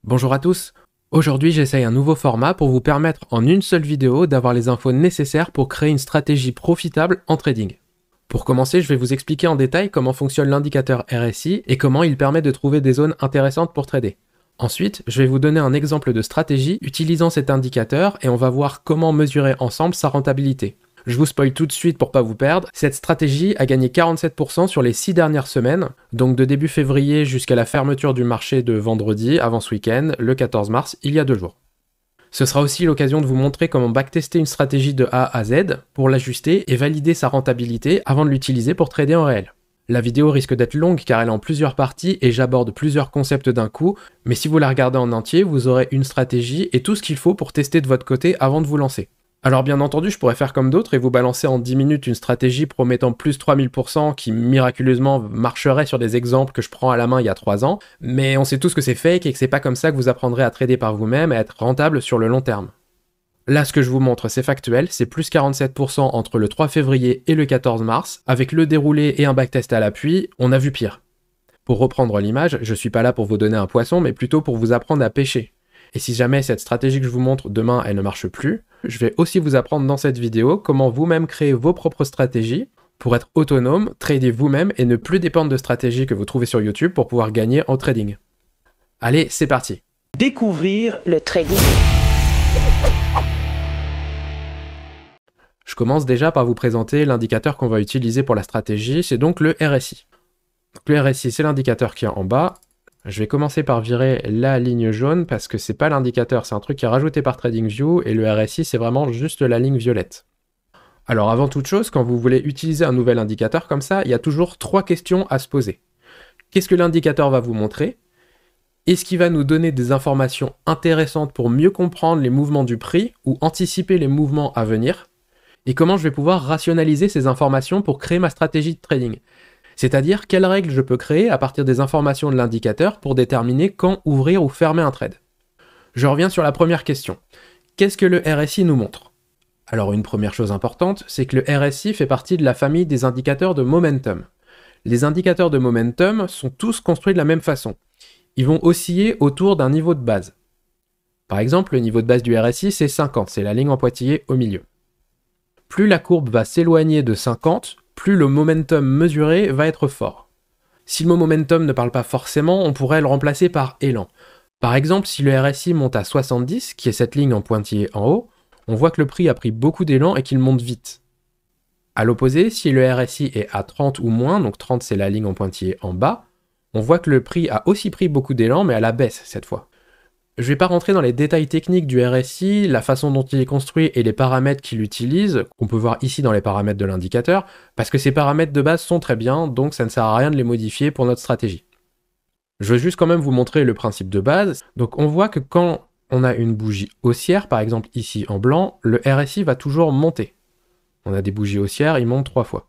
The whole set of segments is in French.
Bonjour à tous. Aujourd'hui, j'essaye un nouveau format pour vous permettre en une seule vidéo d'avoir les infos nécessaires pour créer une stratégie profitable en trading. Pour commencer, je vais vous expliquer en détail comment fonctionne l'indicateur RSI et comment il permet de trouver des zones intéressantes pour trader. Ensuite, je vais vous donner un exemple de stratégie utilisant cet indicateur et on va voir comment mesurer ensemble sa rentabilité. Je vous spoil tout de suite pour pas vous perdre, cette stratégie a gagné 47% sur les 6 dernières semaines, donc de début février jusqu'à la fermeture du marché de vendredi, avant ce week-end, le 14 mars, il y a 2 jours. Ce sera aussi l'occasion de vous montrer comment backtester une stratégie de A à Z pour l'ajuster et valider sa rentabilité avant de l'utiliser pour trader en réel. La vidéo risque d'être longue car elle est en plusieurs parties et j'aborde plusieurs concepts d'un coup, mais si vous la regardez en entier, vous aurez une stratégie et tout ce qu'il faut pour tester de votre côté avant de vous lancer. Alors bien entendu, je pourrais faire comme d'autres et vous balancer en 10 minutes une stratégie promettant plus 3000% qui miraculeusement marcherait sur des exemples que je prends à la main il y a 3 ans, mais on sait tous que c'est fake et que c'est pas comme ça que vous apprendrez à trader par vous-même et à être rentable sur le long terme. Là, ce que je vous montre, c'est factuel, c'est plus 47% entre le 3 février et le 14 mars, avec le déroulé et un backtest à l'appui, on a vu pire. Pour reprendre l'image, je suis pas là pour vous donner un poisson, mais plutôt pour vous apprendre à pêcher. Et si jamais cette stratégie que je vous montre demain, elle ne marche plus, je vais aussi vous apprendre dans cette vidéo comment vous-même créer vos propres stratégies pour être autonome, trader vous-même et ne plus dépendre de stratégies que vous trouvez sur YouTube pour pouvoir gagner en trading. Allez, c'est parti. Découvrir le trading. Je commence déjà par vous présenter l'indicateur qu'on va utiliser pour la stratégie, c'est donc le RSI. Donc le RSI, c'est l'indicateur qui est en bas. Je vais commencer par virer la ligne jaune parce que c'est pas l'indicateur, c'est un truc qui est rajouté par TradingView et le RSI c'est vraiment juste la ligne violette. Alors avant toute chose, quand vous voulez utiliser un nouvel indicateur comme ça, il y a toujours 3 questions à se poser. Qu'est-ce que l'indicateur va vous montrer? Est-ce qu'il va nous donner des informations intéressantes pour mieux comprendre les mouvements du prix ou anticiper les mouvements à venir? Et comment je vais pouvoir rationaliser ces informations pour créer ma stratégie de trading? C'est-à-dire quelles règles je peux créer à partir des informations de l'indicateur pour déterminer quand ouvrir ou fermer un trade. Je reviens sur la première question. Qu'est-ce que le RSI nous montre? Alors une première chose importante, c'est que le RSI fait partie de la famille des indicateurs de momentum. Les indicateurs de momentum sont tous construits de la même façon. Ils vont osciller autour d'un niveau de base. Par exemple, le niveau de base du RSI, c'est 50, c'est la ligne en pointillé au milieu. Plus la courbe va s'éloigner de 50, plus le momentum mesuré va être fort. Si le mot momentum ne parle pas forcément, on pourrait le remplacer par élan. Par exemple, si le RSI monte à 70, qui est cette ligne en pointillé en haut, on voit que le prix a pris beaucoup d'élan et qu'il monte vite. A l'opposé, si le RSI est à 30 ou moins, donc 30 c'est la ligne en pointillé en bas, on voit que le prix a aussi pris beaucoup d'élan mais à la baisse cette fois. Je ne vais pas rentrer dans les détails techniques du RSI, la façon dont il est construit et les paramètres qu'il utilise, qu'on peut voir ici dans les paramètres de l'indicateur, parce que ces paramètres de base sont très bien, donc ça ne sert à rien de les modifier pour notre stratégie. Je veux juste quand même vous montrer le principe de base. Donc on voit que quand on a une bougie haussière, par exemple ici en blanc, le RSI va toujours monter. On a des bougies haussières, ils montent 3 fois.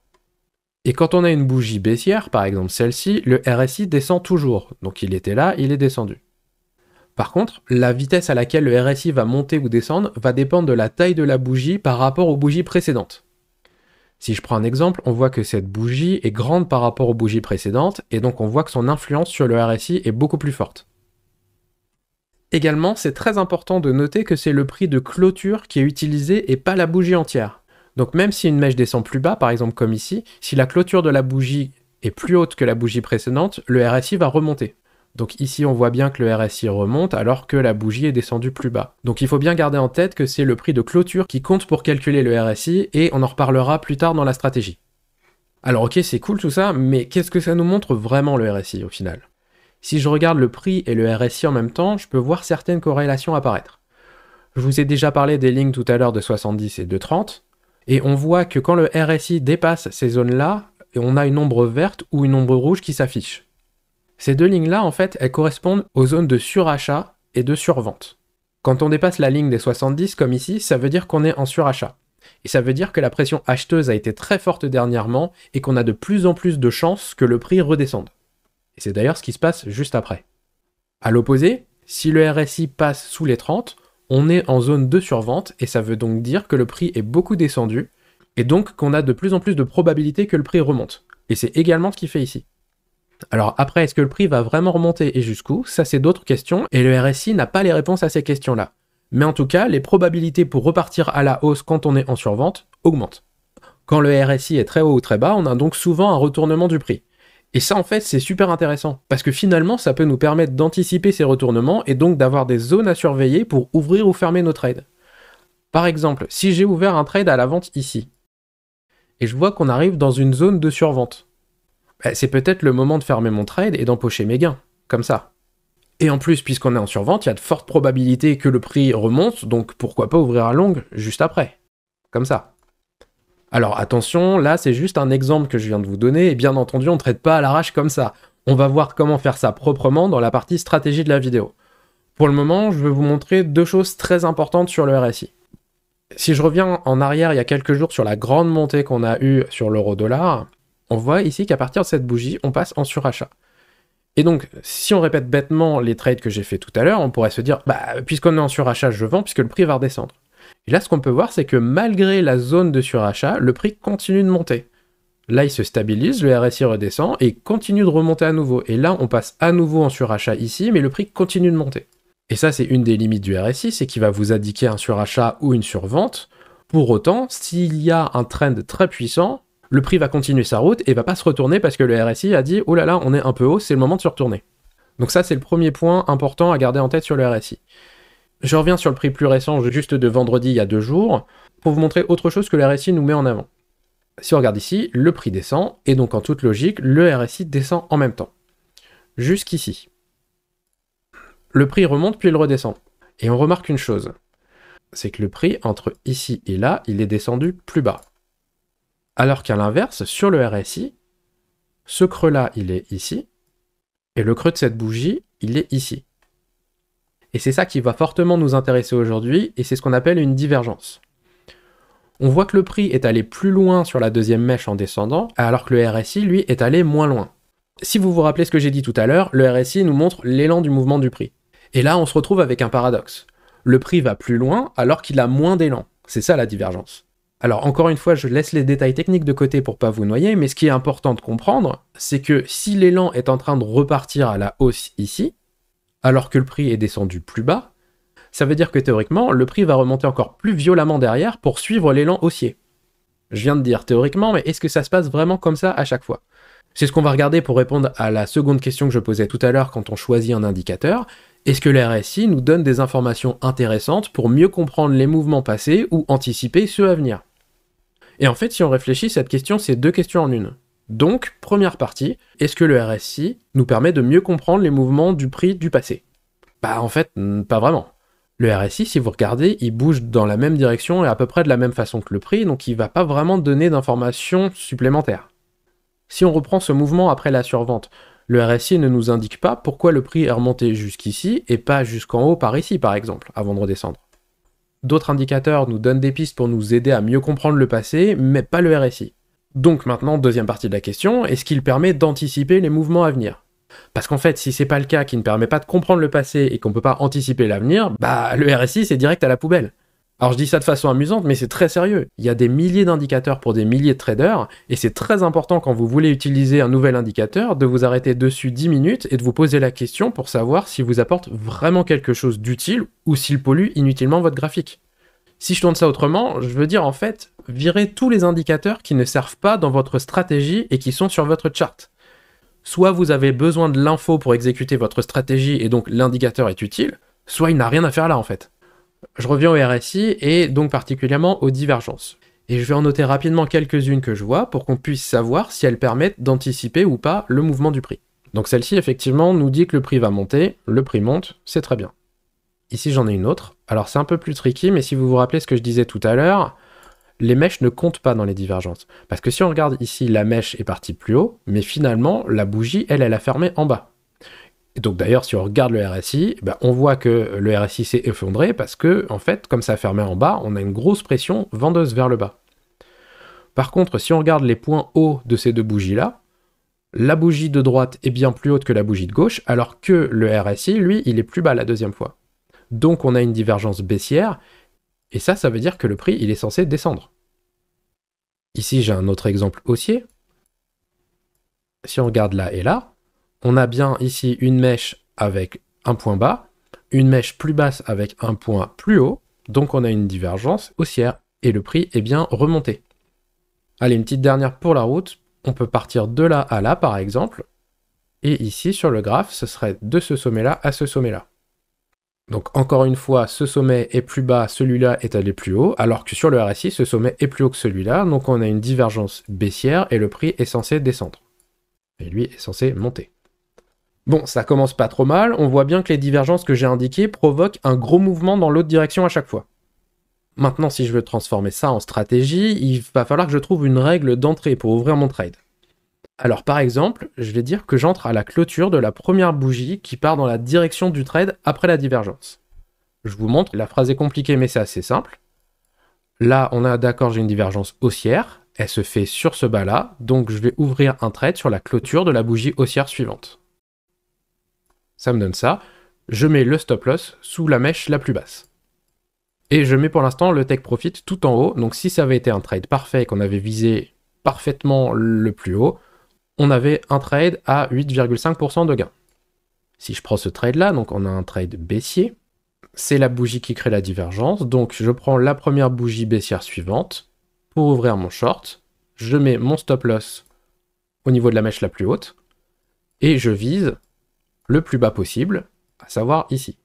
Et quand on a une bougie baissière, par exemple celle-ci, le RSI descend toujours. Donc il était là, il est descendu. Par contre, la vitesse à laquelle le RSI va monter ou descendre va dépendre de la taille de la bougie par rapport aux bougies précédentes. Si je prends un exemple, on voit que cette bougie est grande par rapport aux bougies précédentes, et donc on voit que son influence sur le RSI est beaucoup plus forte. Également, c'est très important de noter que c'est le prix de clôture qui est utilisé et pas la bougie entière. Donc même si une mèche descend plus bas, par exemple comme ici, si la clôture de la bougie est plus haute que la bougie précédente, le RSI va remonter. Donc ici, on voit bien que le RSI remonte alors que la bougie est descendue plus bas. Donc il faut bien garder en tête que c'est le prix de clôture qui compte pour calculer le RSI et on en reparlera plus tard dans la stratégie. Alors ok, c'est cool tout ça, mais qu'est-ce que ça nous montre vraiment le RSI au final? Si je regarde le prix et le RSI en même temps, je peux voir certaines corrélations apparaître. Je vous ai déjà parlé des lignes tout à l'heure de 70 et de 30, et on voit que quand le RSI dépasse ces zones-là, on a une ombre verte ou une ombre rouge qui s'affiche. Ces 2 lignes-là, en fait, elles correspondent aux zones de surachat et de survente. Quand on dépasse la ligne des 70, comme ici, ça veut dire qu'on est en surachat. Et ça veut dire que la pression acheteuse a été très forte dernièrement et qu'on a de plus en plus de chances que le prix redescende. Et c'est d'ailleurs ce qui se passe juste après. A l'opposé, si le RSI passe sous les 30, on est en zone de survente et ça veut donc dire que le prix est beaucoup descendu et donc qu'on a de plus en plus de probabilités que le prix remonte. Et c'est également ce qu'il fait ici. Alors après, est-ce que le prix va vraiment remonter et jusqu'où? Ça, c'est d'autres questions, et le RSI n'a pas les réponses à ces questions-là. Mais en tout cas, les probabilités pour repartir à la hausse quand on est en survente augmentent. Quand le RSI est très haut ou très bas, on a donc souvent un retournement du prix. Et ça, en fait, c'est super intéressant, parce que finalement, ça peut nous permettre d'anticiper ces retournements et donc d'avoir des zones à surveiller pour ouvrir ou fermer nos trades. Par exemple, si j'ai ouvert un trade à la vente ici, et je vois qu'on arrive dans une zone de survente, c'est peut-être le moment de fermer mon trade et d'empocher mes gains, comme ça. Et en plus, puisqu'on est en survente, il y a de fortes probabilités que le prix remonte, donc pourquoi pas ouvrir à longue juste après, comme ça. Alors attention, là c'est juste un exemple que je viens de vous donner, et bien entendu on ne traite pas à l'arrache comme ça. On va voir comment faire ça proprement dans la partie stratégie de la vidéo. Pour le moment, je vais vous montrer deux choses très importantes sur le RSI. Si je reviens en arrière il y a quelques jours sur la grande montée qu'on a eue sur l'euro-dollar, on voit ici qu'à partir de cette bougie, on passe en surachat. Et donc, si on répète bêtement les trades que j'ai fait tout à l'heure, on pourrait se dire, puisqu'on est en surachat, je vends puisque le prix va redescendre. Et là, ce qu'on peut voir, c'est que malgré la zone de surachat, le prix continue de monter. Là, il se stabilise, le RSI redescend et continue de remonter à nouveau. Et là, on passe à nouveau en surachat ici, mais le prix continue de monter. Et ça, c'est une des limites du RSI, c'est qu'il va vous indiquer un surachat ou une survente. Pour autant, s'il y a un trend très puissant, le prix va continuer sa route et va pas se retourner parce que le RSI a dit « Oh là là, on est un peu haut, c'est le moment de se retourner ». Donc ça, c'est le premier point important à garder en tête sur le RSI. Je reviens sur le prix plus récent, juste de vendredi il y a 2 jours, pour vous montrer autre chose que le RSI nous met en avant. Si on regarde ici, le prix descend, et donc en toute logique, le RSI descend en même temps. Jusqu'ici. Le prix remonte puis il redescend. Et on remarque une chose, c'est que le prix, entre ici et là, il est descendu plus bas. Alors qu'à l'inverse, sur le RSI, ce creux-là, il est ici, et le creux de cette bougie, il est ici. Et c'est ça qui va fortement nous intéresser aujourd'hui, et c'est ce qu'on appelle une divergence. On voit que le prix est allé plus loin sur la deuxième mèche en descendant, alors que le RSI, lui, est allé moins loin. Si vous vous rappelez ce que j'ai dit tout à l'heure, le RSI nous montre l'élan du mouvement du prix. Et là, on se retrouve avec un paradoxe. Le prix va plus loin alors qu'il a moins d'élan. C'est ça la divergence. Alors encore une fois, je laisse les détails techniques de côté pour pas vous noyer, mais ce qui est important de comprendre, c'est que si l'élan est en train de repartir à la hausse ici, alors que le prix est descendu plus bas, ça veut dire que théoriquement, le prix va remonter encore plus violemment derrière pour suivre l'élan haussier. Je viens de dire théoriquement, mais est-ce que ça se passe vraiment comme ça à chaque fois? C'est ce qu'on va regarder pour répondre à la seconde question que je posais tout à l'heure quand on choisit un indicateur. Est-ce que le RSI nous donne des informations intéressantes pour mieux comprendre les mouvements passés ou anticiper ceux à venir? Et en fait, si on réfléchit, cette question, c'est 2 questions en une. Donc, première partie, est-ce que le RSI nous permet de mieux comprendre les mouvements du prix du passé? En fait, pas vraiment. Le RSI, si vous regardez, il bouge dans la même direction et à peu près de la même façon que le prix, donc il va pas vraiment donner d'informations supplémentaires. Si on reprend ce mouvement après la survente, le RSI ne nous indique pas pourquoi le prix est remonté jusqu'ici et pas jusqu'en haut par ici, par exemple, avant de redescendre. D'autres indicateurs nous donnent des pistes pour nous aider à mieux comprendre le passé, mais pas le RSI. Donc maintenant, deuxième partie de la question, est-ce qu'il permet d'anticiper les mouvements à venir? Parce qu'en fait, si c'est pas le cas, qui ne permet pas de comprendre le passé et qu'on peut pas anticiper l'avenir, le RSI c'est direct à la poubelle. Alors je dis ça de façon amusante, mais c'est très sérieux. Il y a des milliers d'indicateurs pour des milliers de traders, et c'est très important quand vous voulez utiliser un nouvel indicateur de vous arrêter dessus 10 minutes et de vous poser la question pour savoir s'il vous apporte vraiment quelque chose d'utile ou s'il pollue inutilement votre graphique. Si je tourne ça autrement, je veux dire en fait, virez tous les indicateurs qui ne servent pas dans votre stratégie et qui sont sur votre chart. Soit vous avez besoin de l'info pour exécuter votre stratégie et donc l'indicateur est utile, soit il n'a rien à faire là en fait. Je reviens au RSI et donc particulièrement aux divergences. Et je vais en noter rapidement quelques-unes que je vois pour qu'on puisse savoir si elles permettent d'anticiper ou pas le mouvement du prix. Donc celle-ci effectivement nous dit que le prix va monter, le prix monte, c'est très bien. Ici j'en ai une autre, alors c'est un peu plus tricky, mais si vous vous rappelez ce que je disais tout à l'heure, les mèches ne comptent pas dans les divergences. Parce que si on regarde ici, la mèche est partie plus haut, mais finalement, la bougie, elle a fermé en bas. Et donc d'ailleurs, si on regarde le RSI, on voit que le RSI s'est effondré parce que, en fait, comme ça a fermé en bas, on a une grosse pression vendeuse vers le bas. Par contre, si on regarde les points hauts de ces 2 bougies-là, la bougie de droite est bien plus haute que la bougie de gauche, alors que le RSI, lui, il est plus bas la deuxième fois. Donc on a une divergence baissière, et ça veut dire que le prix, il est censé descendre. Ici, j'ai un autre exemple haussier. Si on regarde là et là, on a bien ici une mèche avec un point bas, une mèche plus basse avec un point plus haut, donc on a une divergence haussière et le prix est bien remonté. Allez, une petite dernière pour la route, on peut partir de là à là par exemple, et ici sur le graphe, ce serait de ce sommet-là à ce sommet-là. Donc encore une fois, ce sommet est plus bas, celui-là est allé plus haut, alors que sur le RSI, ce sommet est plus haut que celui-là, donc on a une divergence baissière et le prix est censé descendre. Et lui est censé monter. Bon, ça commence pas trop mal, on voit bien que les divergences que j'ai indiquées provoquent un gros mouvement dans l'autre direction à chaque fois. Maintenant, si je veux transformer ça en stratégie, il va falloir que je trouve une règle d'entrée pour ouvrir mon trade. Alors par exemple, je vais dire que j'entre à la clôture de la première bougie qui part dans la direction du trade après la divergence. Je vous montre, la phrase est compliquée mais c'est assez simple. Là, on a d'accord, j'ai une divergence haussière, elle se fait sur ce bas-là, donc je vais ouvrir un trade sur la clôture de la bougie haussière suivante. Ça me donne ça. Je mets le stop loss sous la mèche la plus basse. Et je mets pour l'instant le take profit tout en haut. Donc si ça avait été un trade parfait et qu'on avait visé parfaitement le plus haut, on avait un trade à 8,5% de gain. Si je prends ce trade-là, donc on a un trade baissier, c'est la bougie qui crée la divergence. Donc je prends la première bougie baissière suivante pour ouvrir mon short. Je mets mon stop loss au niveau de la mèche la plus haute et je vise le plus bas possible, à savoir ici.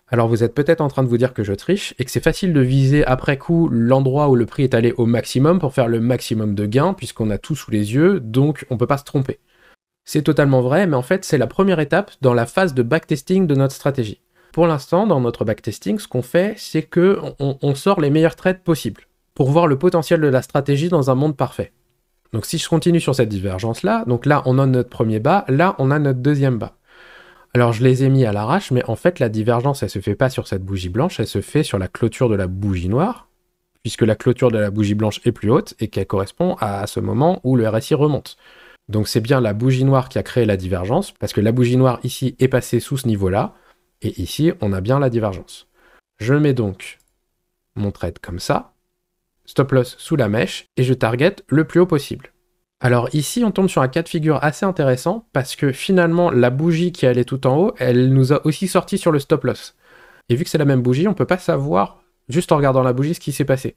Alors vous êtes peut-être en train de vous dire que je triche et que c'est facile de viser après coup l'endroit où le prix est allé au maximum pour faire le maximum de gains puisqu'on a tout sous les yeux, donc on peut pas se tromper. C'est totalement vrai, mais en fait c'est la première étape dans la phase de backtesting de notre stratégie. Pour l'instant, dans notre backtesting, ce qu'on fait, c'est que on sort les meilleurs trades possibles pour voir le potentiel de la stratégie dans un monde parfait. Donc si je continue sur cette divergence-là, donc là on a notre premier bas, là on a notre deuxième bas. Alors je les ai mis à l'arrache, mais en fait la divergence elle se fait pas sur cette bougie blanche, elle se fait sur la clôture de la bougie noire, puisque la clôture de la bougie blanche est plus haute et qu'elle correspond à ce moment où le RSI remonte. Donc c'est bien la bougie noire qui a créé la divergence, parce que la bougie noire ici est passée sous ce niveau-là, et ici on a bien la divergence. Je mets donc mon trade comme ça, stop loss sous la mèche, et je target le plus haut possible. Alors ici, on tombe sur un cas de figure assez intéressant parce que finalement, la bougie qui allait tout en haut, elle nous a aussi sorti sur le stop loss. Et vu que c'est la même bougie, on peut pas savoir, juste en regardant la bougie, ce qui s'est passé.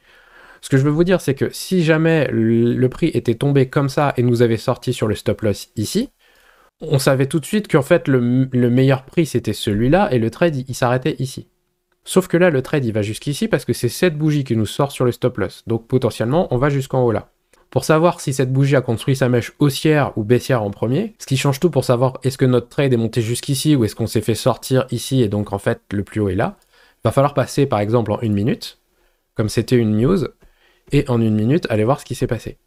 Ce que je veux vous dire, c'est que si jamais le prix était tombé comme ça et nous avait sorti sur le stop loss ici, on savait tout de suite qu'en fait, le meilleur prix, c'était celui-là et le trade, il s'arrêtait ici. Sauf que là, le trade, il va jusqu'ici parce que c'est cette bougie qui nous sort sur le stop loss. Donc potentiellement, on va jusqu'en haut là. Pour savoir si cette bougie a construit sa mèche haussière ou baissière en premier, ce qui change tout pour savoir est-ce que notre trade est monté jusqu'ici ou est-ce qu'on s'est fait sortir ici et donc en fait le plus haut est là, va falloir passer par exemple en 1 minute, comme c'était une news, et en 1 minute aller voir ce qui s'est passé.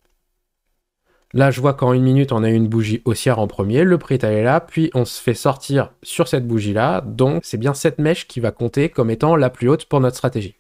Là je vois qu'en 1 minute on a eu une bougie haussière en premier, le prix est allé là, puis on se fait sortir sur cette bougie là, donc c'est bien cette mèche qui va compter comme étant la plus haute pour notre stratégie.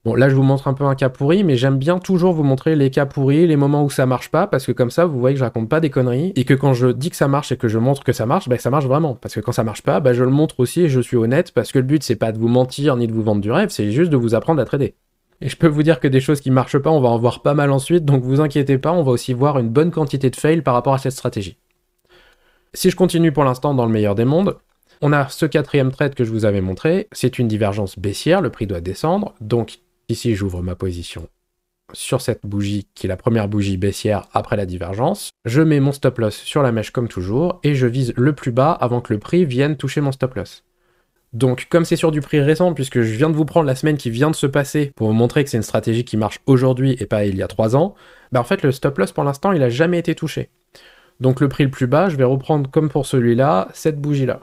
Bon, là, je vous montre un peu un cas pourri, mais j'aime bien toujours vous montrer les cas pourris, les moments où ça marche pas, parce que comme ça, vous voyez que je raconte pas des conneries, et que quand je dis que ça marche et que je montre que ça marche, ça marche vraiment. Parce que quand ça marche pas, je le montre aussi et je suis honnête, parce que le but, c'est pas de vous mentir ni de vous vendre du rêve, c'est juste de vous apprendre à trader. Et je peux vous dire que des choses qui marchent pas, on va en voir pas mal ensuite, donc vous inquiétez pas, on va aussi voir une bonne quantité de fails par rapport à cette stratégie. Si je continue pour l'instant dans le meilleur des mondes, on a ce quatrième trade que je vous avais montré, c'est une divergence baissière, le prix doit descendre, donc ici, j'ouvre ma position sur cette bougie qui est la première bougie baissière après la divergence. Je mets mon stop loss sur la mèche comme toujours et je vise le plus bas avant que le prix vienne toucher mon stop loss. Donc, comme c'est sur du prix récent, puisque je viens de vous prendre la semaine qui vient de se passer pour vous montrer que c'est une stratégie qui marche aujourd'hui et pas il y a 3 ans, en fait, le stop loss pour l'instant, il n'a jamais été touché. Donc, le prix le plus bas, je vais reprendre comme pour celui-là, cette bougie-là.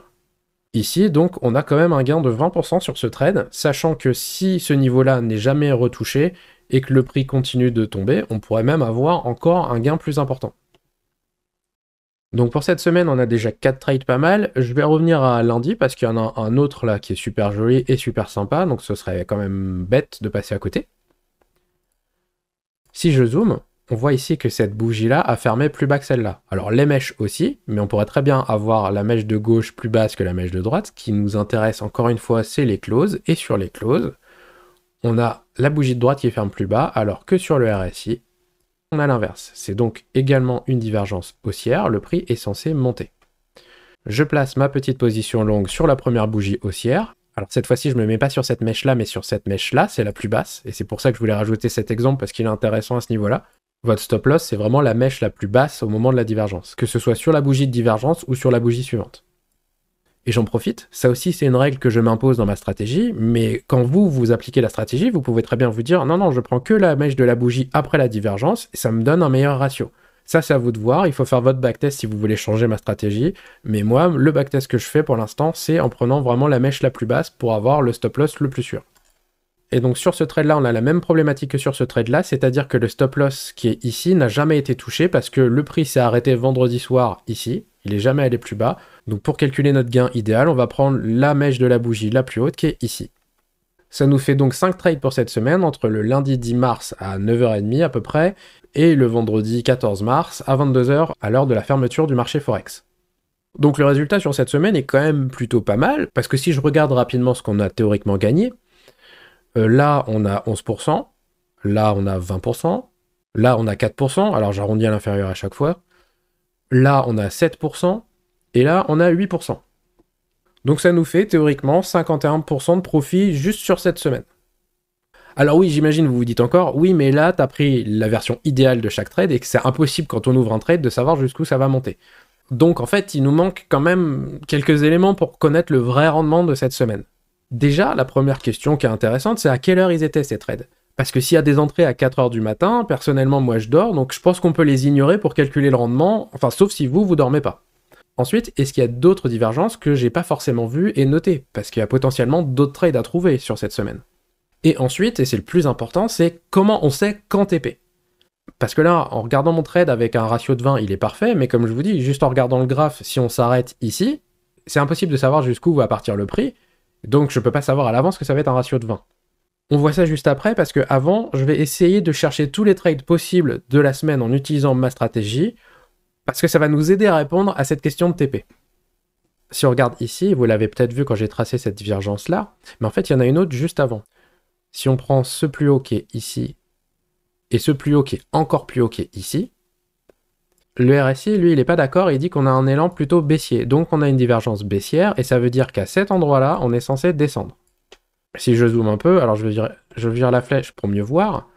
Ici, donc, on a quand même un gain de 20% sur ce trade, sachant que si ce niveau-là n'est jamais retouché et que le prix continue de tomber, on pourrait même avoir encore un gain plus important. Donc pour cette semaine, on a déjà 4 trades pas mal. Je vais revenir à lundi parce qu'il y en a un autre là qui est super joli et super sympa, donc ce serait quand même bête de passer à côté. Si je zoome, on voit ici que cette bougie-là a fermé plus bas que celle-là. Alors les mèches aussi, mais on pourrait très bien avoir la mèche de gauche plus basse que la mèche de droite. Ce qui nous intéresse encore une fois, c'est les closes. Et sur les closes, on a la bougie de droite qui ferme plus bas, alors que sur le RSI, on a l'inverse. C'est donc également une divergence haussière, le prix est censé monter. Je place ma petite position longue sur la première bougie haussière. Alors cette fois-ci, je ne me mets pas sur cette mèche-là, mais sur cette mèche-là, c'est la plus basse. Et c'est pour ça que je voulais rajouter cet exemple, parce qu'il est intéressant à ce niveau-là. Votre stop loss, c'est vraiment la mèche la plus basse au moment de la divergence, que ce soit sur la bougie de divergence ou sur la bougie suivante. Et j'en profite, ça aussi c'est une règle que je m'impose dans ma stratégie, mais quand vous appliquez la stratégie, vous pouvez très bien vous dire « Non, je prends que la mèche de la bougie après la divergence, et ça me donne un meilleur ratio ». Ça, c'est à vous de voir, il faut faire votre backtest si vous voulez changer ma stratégie, mais moi, le backtest que je fais pour l'instant, c'est en prenant vraiment la mèche la plus basse pour avoir le stop loss le plus sûr. Et donc sur ce trade-là, on a la même problématique que sur ce trade-là, c'est-à-dire que le stop loss qui est ici n'a jamais été touché parce que le prix s'est arrêté vendredi soir ici, il n'est jamais allé plus bas. Donc pour calculer notre gain idéal, on va prendre la mèche de la bougie la plus haute qui est ici. Ça nous fait donc 5 trades pour cette semaine, entre le lundi 10 mars à 9h30 à peu près, et le vendredi 14 mars à 22h à l'heure de la fermeture du marché Forex. Donc le résultat sur cette semaine est quand même plutôt pas mal, parce que si je regarde rapidement ce qu'on a théoriquement gagné, là on a 11%, là on a 20%, là on a 4%, alors j'arrondis à l'inférieur à chaque fois, là on a 7%, et là on a 8%. Donc ça nous fait théoriquement 51% de profit juste sur cette semaine. Alors oui, j'imagine vous vous dites encore, oui mais là t'as pris la version idéale de chaque trade et que c'est impossible quand on ouvre un trade de savoir jusqu'où ça va monter. Donc en fait, il nous manque quand même quelques éléments pour connaître le vrai rendement de cette semaine. Déjà, la première question qui est intéressante, c'est à quelle heure ils étaient ces trades. Parce que s'il y a des entrées à 4h du matin, personnellement moi je dors, donc je pense qu'on peut les ignorer pour calculer le rendement, enfin sauf si vous dormez pas. Ensuite, est-ce qu'il y a d'autres divergences que j'ai pas forcément vues et notées, parce qu'il y a potentiellement d'autres trades à trouver sur cette semaine. Et ensuite, et c'est le plus important, c'est comment on sait quand TP. Parce que là, en regardant mon trade avec un ratio de 20, il est parfait, mais comme je vous dis, juste en regardant le graphe, si on s'arrête ici, c'est impossible de savoir jusqu'où va partir le prix, donc je peux pas savoir à l'avance que ça va être un ratio de 20. On voit ça juste après, parce que avant, je vais essayer de chercher tous les trades possibles de la semaine en utilisant ma stratégie, parce que ça va nous aider à répondre à cette question de TP. Si on regarde ici, vous l'avez peut-être vu quand j'ai tracé cette divergence-là, mais en fait, il y en a une autre juste avant. Si on prend ce plus haut qui est ici, et ce plus haut qui est encore plus haut qui est ici, le RSI, lui, il n'est pas d'accord, il dit qu'on a un élan plutôt baissier. Donc on a une divergence baissière, et ça veut dire qu'à cet endroit-là, on est censé descendre. Si je zoome un peu, alors je vire la flèche pour mieux voir,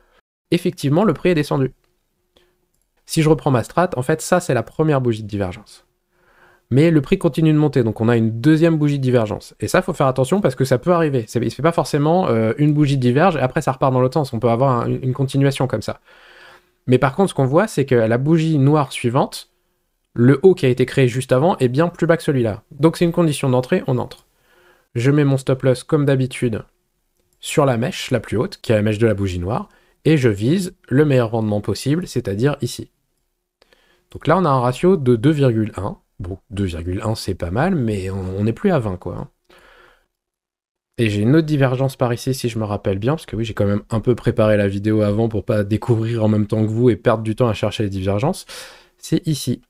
effectivement, le prix est descendu. Si je reprends ma strat, en fait, ça, c'est la première bougie de divergence. Mais le prix continue de monter, donc on a une deuxième bougie de divergence. Et ça, il faut faire attention parce que ça peut arriver. Il ne fait pas forcément une bougie diverge et après ça repart dans l'autre sens. On peut avoir une continuation comme ça. Mais par contre, ce qu'on voit, c'est que la bougie noire suivante, le haut qui a été créé juste avant est bien plus bas que celui-là. Donc c'est une condition d'entrée, on entre. Je mets mon stop loss comme d'habitude sur la mèche la plus haute, qui est la mèche de la bougie noire, et je vise le meilleur rendement possible, c'est-à-dire ici. Donc là, on a un ratio de 2,1. Bon, 2,1 c'est pas mal, mais on n'est plus à 20 quoi. Et j'ai une autre divergence par ici si je me rappelle bien, parce que oui, j'ai quand même un peu préparé la vidéo avant pour pas découvrir en même temps que vous et perdre du temps à chercher les divergences. C'est ici.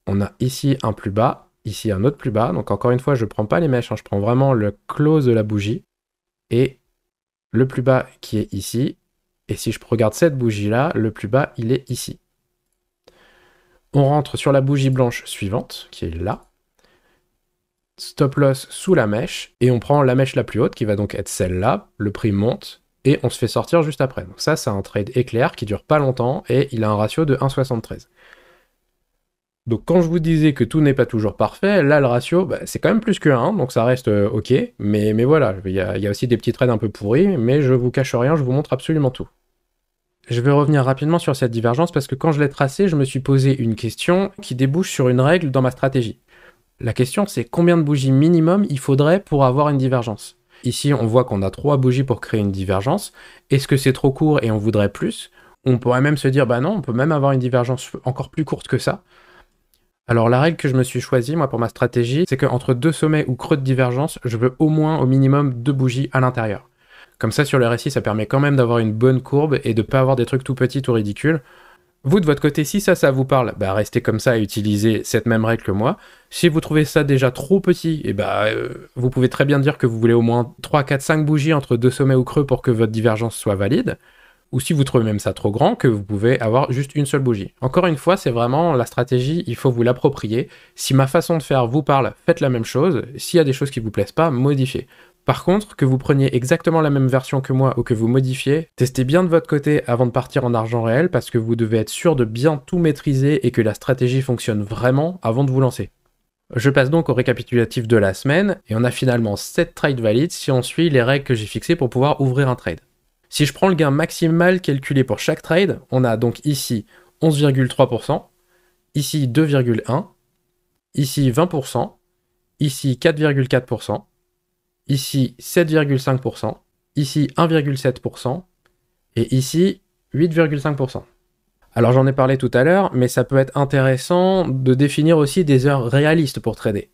On a ici un plus bas, ici un autre plus bas. Donc encore une fois, je prends pas les mèches, hein, je prends vraiment le close de la bougie. Et le plus bas qui est ici. Et si je regarde cette bougie-là, le plus bas, il est ici. On rentre sur la bougie blanche suivante, qui est là. Stop loss sous la mèche, et on prend la mèche la plus haute, qui va donc être celle-là. Le prix monte, et on se fait sortir juste après. Donc ça, c'est un trade éclair qui dure pas longtemps, et il a un ratio de 1,73. Donc quand je vous disais que tout n'est pas toujours parfait, là, le ratio, c'est quand même plus que 1, donc ça reste ok. Mais voilà, il y a aussi des petits trades un peu pourris, mais je vous cache rien, je vous montre absolument tout. Je vais revenir rapidement sur cette divergence parce que quand je l'ai tracée, je me suis posé une question qui débouche sur une règle dans ma stratégie. La question, c'est combien de bougies minimum il faudrait pour avoir une divergence. Ici, on voit qu'on a 3 bougies pour créer une divergence. Est-ce que c'est trop court et on voudrait plus? On pourrait même se dire, bah non, on peut même avoir une divergence encore plus courte que ça. Alors la règle que je me suis choisie, moi, pour ma stratégie, c'est qu'entre 2 sommets ou creux de divergence, je veux au moins, au minimum, 2 bougies à l'intérieur. Comme ça, sur le RSI, ça permet quand même d'avoir une bonne courbe et de pas avoir des trucs tout petits, tout ridicules. Vous, de votre côté, si ça vous parle, restez comme ça et utilisez cette même règle que moi. Si vous trouvez ça déjà trop petit, vous pouvez très bien dire que vous voulez au moins 3, 4, 5 bougies entre 2 sommets ou creux pour que votre divergence soit valide. ou si vous trouvez même ça trop grand, que vous pouvez avoir juste une seule bougie. Encore une fois, c'est vraiment la stratégie, il faut vous l'approprier. Si ma façon de faire vous parle, faites la même chose. S'il y a des choses qui vous plaisent pas, modifiez. Par contre, que vous preniez exactement la même version que moi ou que vous modifiez, testez bien de votre côté avant de partir en argent réel parce que vous devez être sûr de bien tout maîtriser et que la stratégie fonctionne vraiment avant de vous lancer. Je passe donc au récapitulatif de la semaine et on a finalement 7 trades valides si on suit les règles que j'ai fixées pour pouvoir ouvrir un trade. Si je prends le gain maximal calculé pour chaque trade, on a donc ici 11,3%, ici 2,1%, ici 20%, ici 4,4%, ici 7,5%, ici 1,7% et ici 8,5%. Alors j'en ai parlé tout à l'heure, mais ça peut être intéressant de définir aussi des heures réalistes pour trader.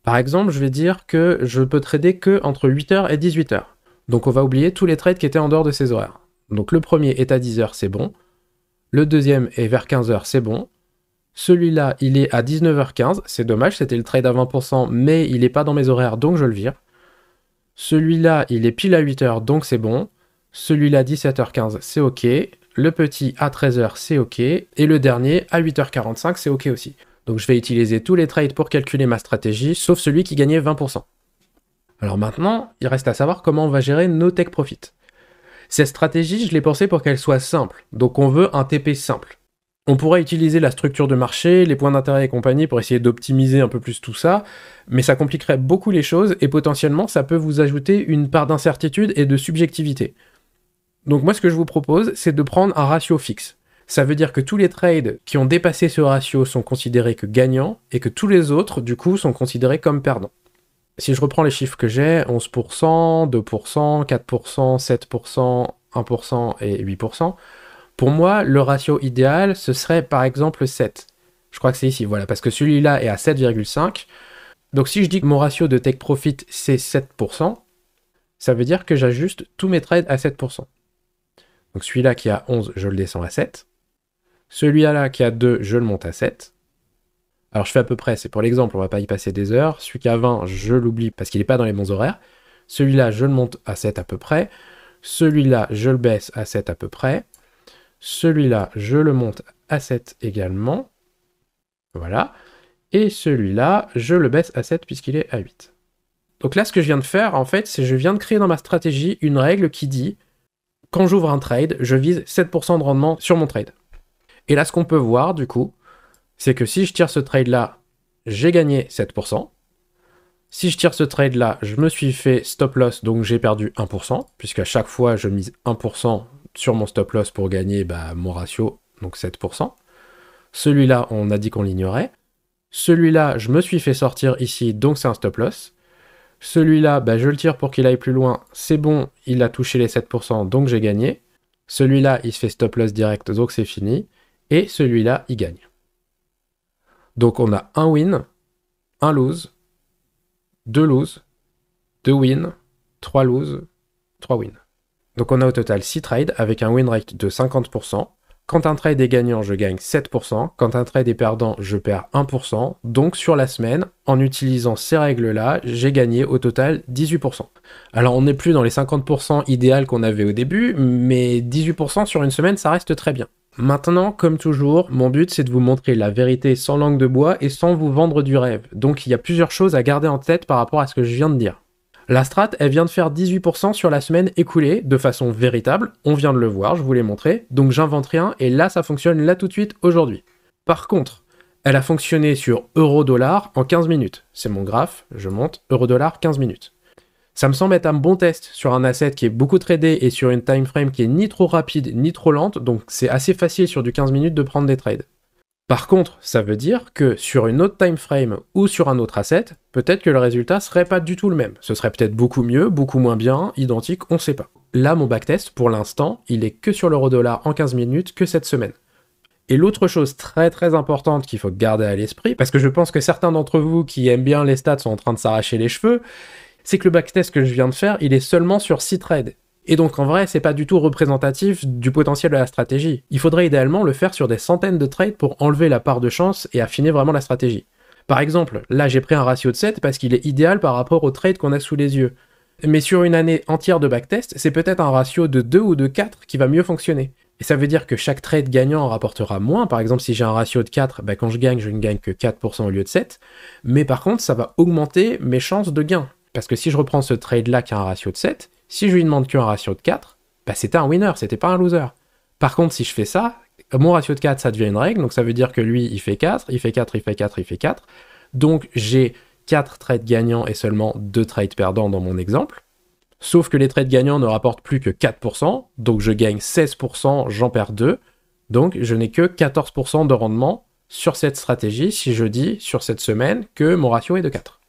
Par exemple, je vais dire que je peux trader que entre 8h et 18h. Donc on va oublier tous les trades qui étaient en dehors de ces horaires. Donc le premier est à 10h, c'est bon. Le deuxième est vers 15h, c'est bon. Celui-là, il est à 19h15, c'est dommage, c'était le trade à 20%, mais il n'est pas dans mes horaires, donc je le vire. Celui-là, il est pile à 8h, donc c'est bon. Celui-là, 17h15, c'est ok. Le petit à 13h, c'est ok. Et le dernier, à 8h45, c'est ok aussi. Donc je vais utiliser tous les trades pour calculer ma stratégie, sauf celui qui gagnait 20%. Alors maintenant, il reste à savoir comment on va gérer nos take profit. Cette stratégie, je l'ai pensée pour qu'elle soit simple. Donc on veut un TP simple. On pourrait utiliser la structure de marché, les points d'intérêt et compagnie pour essayer d'optimiser un peu plus tout ça, mais ça compliquerait beaucoup les choses et potentiellement ça peut vous ajouter une part d'incertitude et de subjectivité. Donc moi ce que je vous propose, c'est de prendre un ratio fixe. Ça veut dire que tous les trades qui ont dépassé ce ratio sont considérés que gagnants et que tous les autres, du coup, sont considérés comme perdants. Si je reprends les chiffres que j'ai, 11%, 2%, 4%, 7%, 1% et 8%, pour moi, le ratio idéal, ce serait par exemple 7. Je crois que c'est ici, voilà, parce que celui-là est à 7,5. Donc si je dis que mon ratio de take profit, c'est 7%, ça veut dire que j'ajuste tous mes trades à 7%. Donc celui-là qui a 11, je le descends à 7. Celui-là qui a 2, je le monte à 7. Alors je fais à peu près, c'est pour l'exemple, on va pas y passer des heures. Celui qui a 20, je l'oublie parce qu'il n'est pas dans les bons horaires. Celui-là, je le monte à 7 à peu près. Celui-là, je le baisse à 7 à peu près. Celui-là, je le monte à 7 également. Voilà. Et celui-là, je le baisse à 7 puisqu'il est à 8. Donc là, ce que je viens de faire, en fait, c'est que je viens de créer dans ma stratégie une règle qui dit quand j'ouvre un trade, je vise 7% de rendement sur mon trade. Et là, ce qu'on peut voir, du coup, c'est que si je tire ce trade-là, j'ai gagné 7%. Si je tire ce trade-là, je me suis fait stop loss, donc j'ai perdu 1%, puisqu'à chaque fois, je mise 1% sur mon stop loss pour gagner mon ratio, donc 7%. Celui-là, on a dit qu'on l'ignorait. Celui-là, je me suis fait sortir ici, donc c'est un stop loss. Celui-là, je le tire pour qu'il aille plus loin. C'est bon, il a touché les 7%, donc j'ai gagné. Celui-là, il se fait stop loss direct, donc c'est fini. Et celui-là, il gagne. Donc on a un win, un lose, 2 lose, 2 win, 3 lose, 3 win. Donc on a au total 6 trades avec un win rate de 50%. Quand un trade est gagnant, je gagne 7%. Quand un trade est perdant, je perds 1%. Donc sur la semaine, en utilisant ces règles-là, j'ai gagné au total 18%. Alors on n'est plus dans les 50% idéal qu'on avait au début, mais 18% sur une semaine, ça reste très bien. Maintenant, comme toujours, mon but c'est de vous montrer la vérité sans langue de bois et sans vous vendre du rêve. Donc il y a plusieurs choses à garder en tête par rapport à ce que je viens de dire. La strat, elle vient de faire 18% sur la semaine écoulée, de façon véritable, on vient de le voir, je vous l'ai montré, donc j'invente rien, et là ça fonctionne là tout de suite, aujourd'hui. Par contre, elle a fonctionné sur euro-dollar en 15 minutes. C'est mon graphe, je monte, euro-dollar 15 minutes. Ça me semble être un bon test sur un asset qui est beaucoup tradé et sur une time frame qui est ni trop rapide ni trop lente, donc c'est assez facile sur du 15 minutes de prendre des trades. Par contre, ça veut dire que sur une autre time frame ou sur un autre asset, peut-être que le résultat serait pas du tout le même. Ce serait peut-être beaucoup mieux, beaucoup moins bien, identique, on sait pas. Là, mon backtest, pour l'instant, il est que sur l'euro-dollar en 15 minutes que cette semaine. Et l'autre chose très très importante qu'il faut garder à l'esprit, parce que je pense que certains d'entre vous qui aiment bien les stats sont en train de s'arracher les cheveux, c'est que le backtest que je viens de faire, il est seulement sur 6 trades. Et donc en vrai, c'est pas du tout représentatif du potentiel de la stratégie. Il faudrait idéalement le faire sur des centaines de trades pour enlever la part de chance et affiner vraiment la stratégie. Par exemple, là j'ai pris un ratio de 7 parce qu'il est idéal par rapport aux trades qu'on a sous les yeux. Mais sur une année entière de backtest, c'est peut-être un ratio de 2 ou de 4 qui va mieux fonctionner. Et ça veut dire que chaque trade gagnant en rapportera moins. Par exemple, si j'ai un ratio de 4, bah quand je ne gagne que 4% au lieu de 7. Mais par contre, ça va augmenter mes chances de gain. Parce que si je reprends ce trade-là qui a un ratio de 7, si je lui demande qu'un ratio de 4, bah c'était un winner, c'était pas un loser. Par contre, si je fais ça, mon ratio de 4, ça devient une règle. Donc ça veut dire que lui, il fait 4, il fait 4, il fait 4, il fait 4. Donc j'ai 4 trades gagnants et seulement 2 trades perdants dans mon exemple. Sauf que les trades gagnants ne rapportent plus que 4%, donc je gagne 16%, j'en perds 2, donc je n'ai que 14% de rendement sur cette stratégie si je dis sur cette semaine que mon ratio est de 4.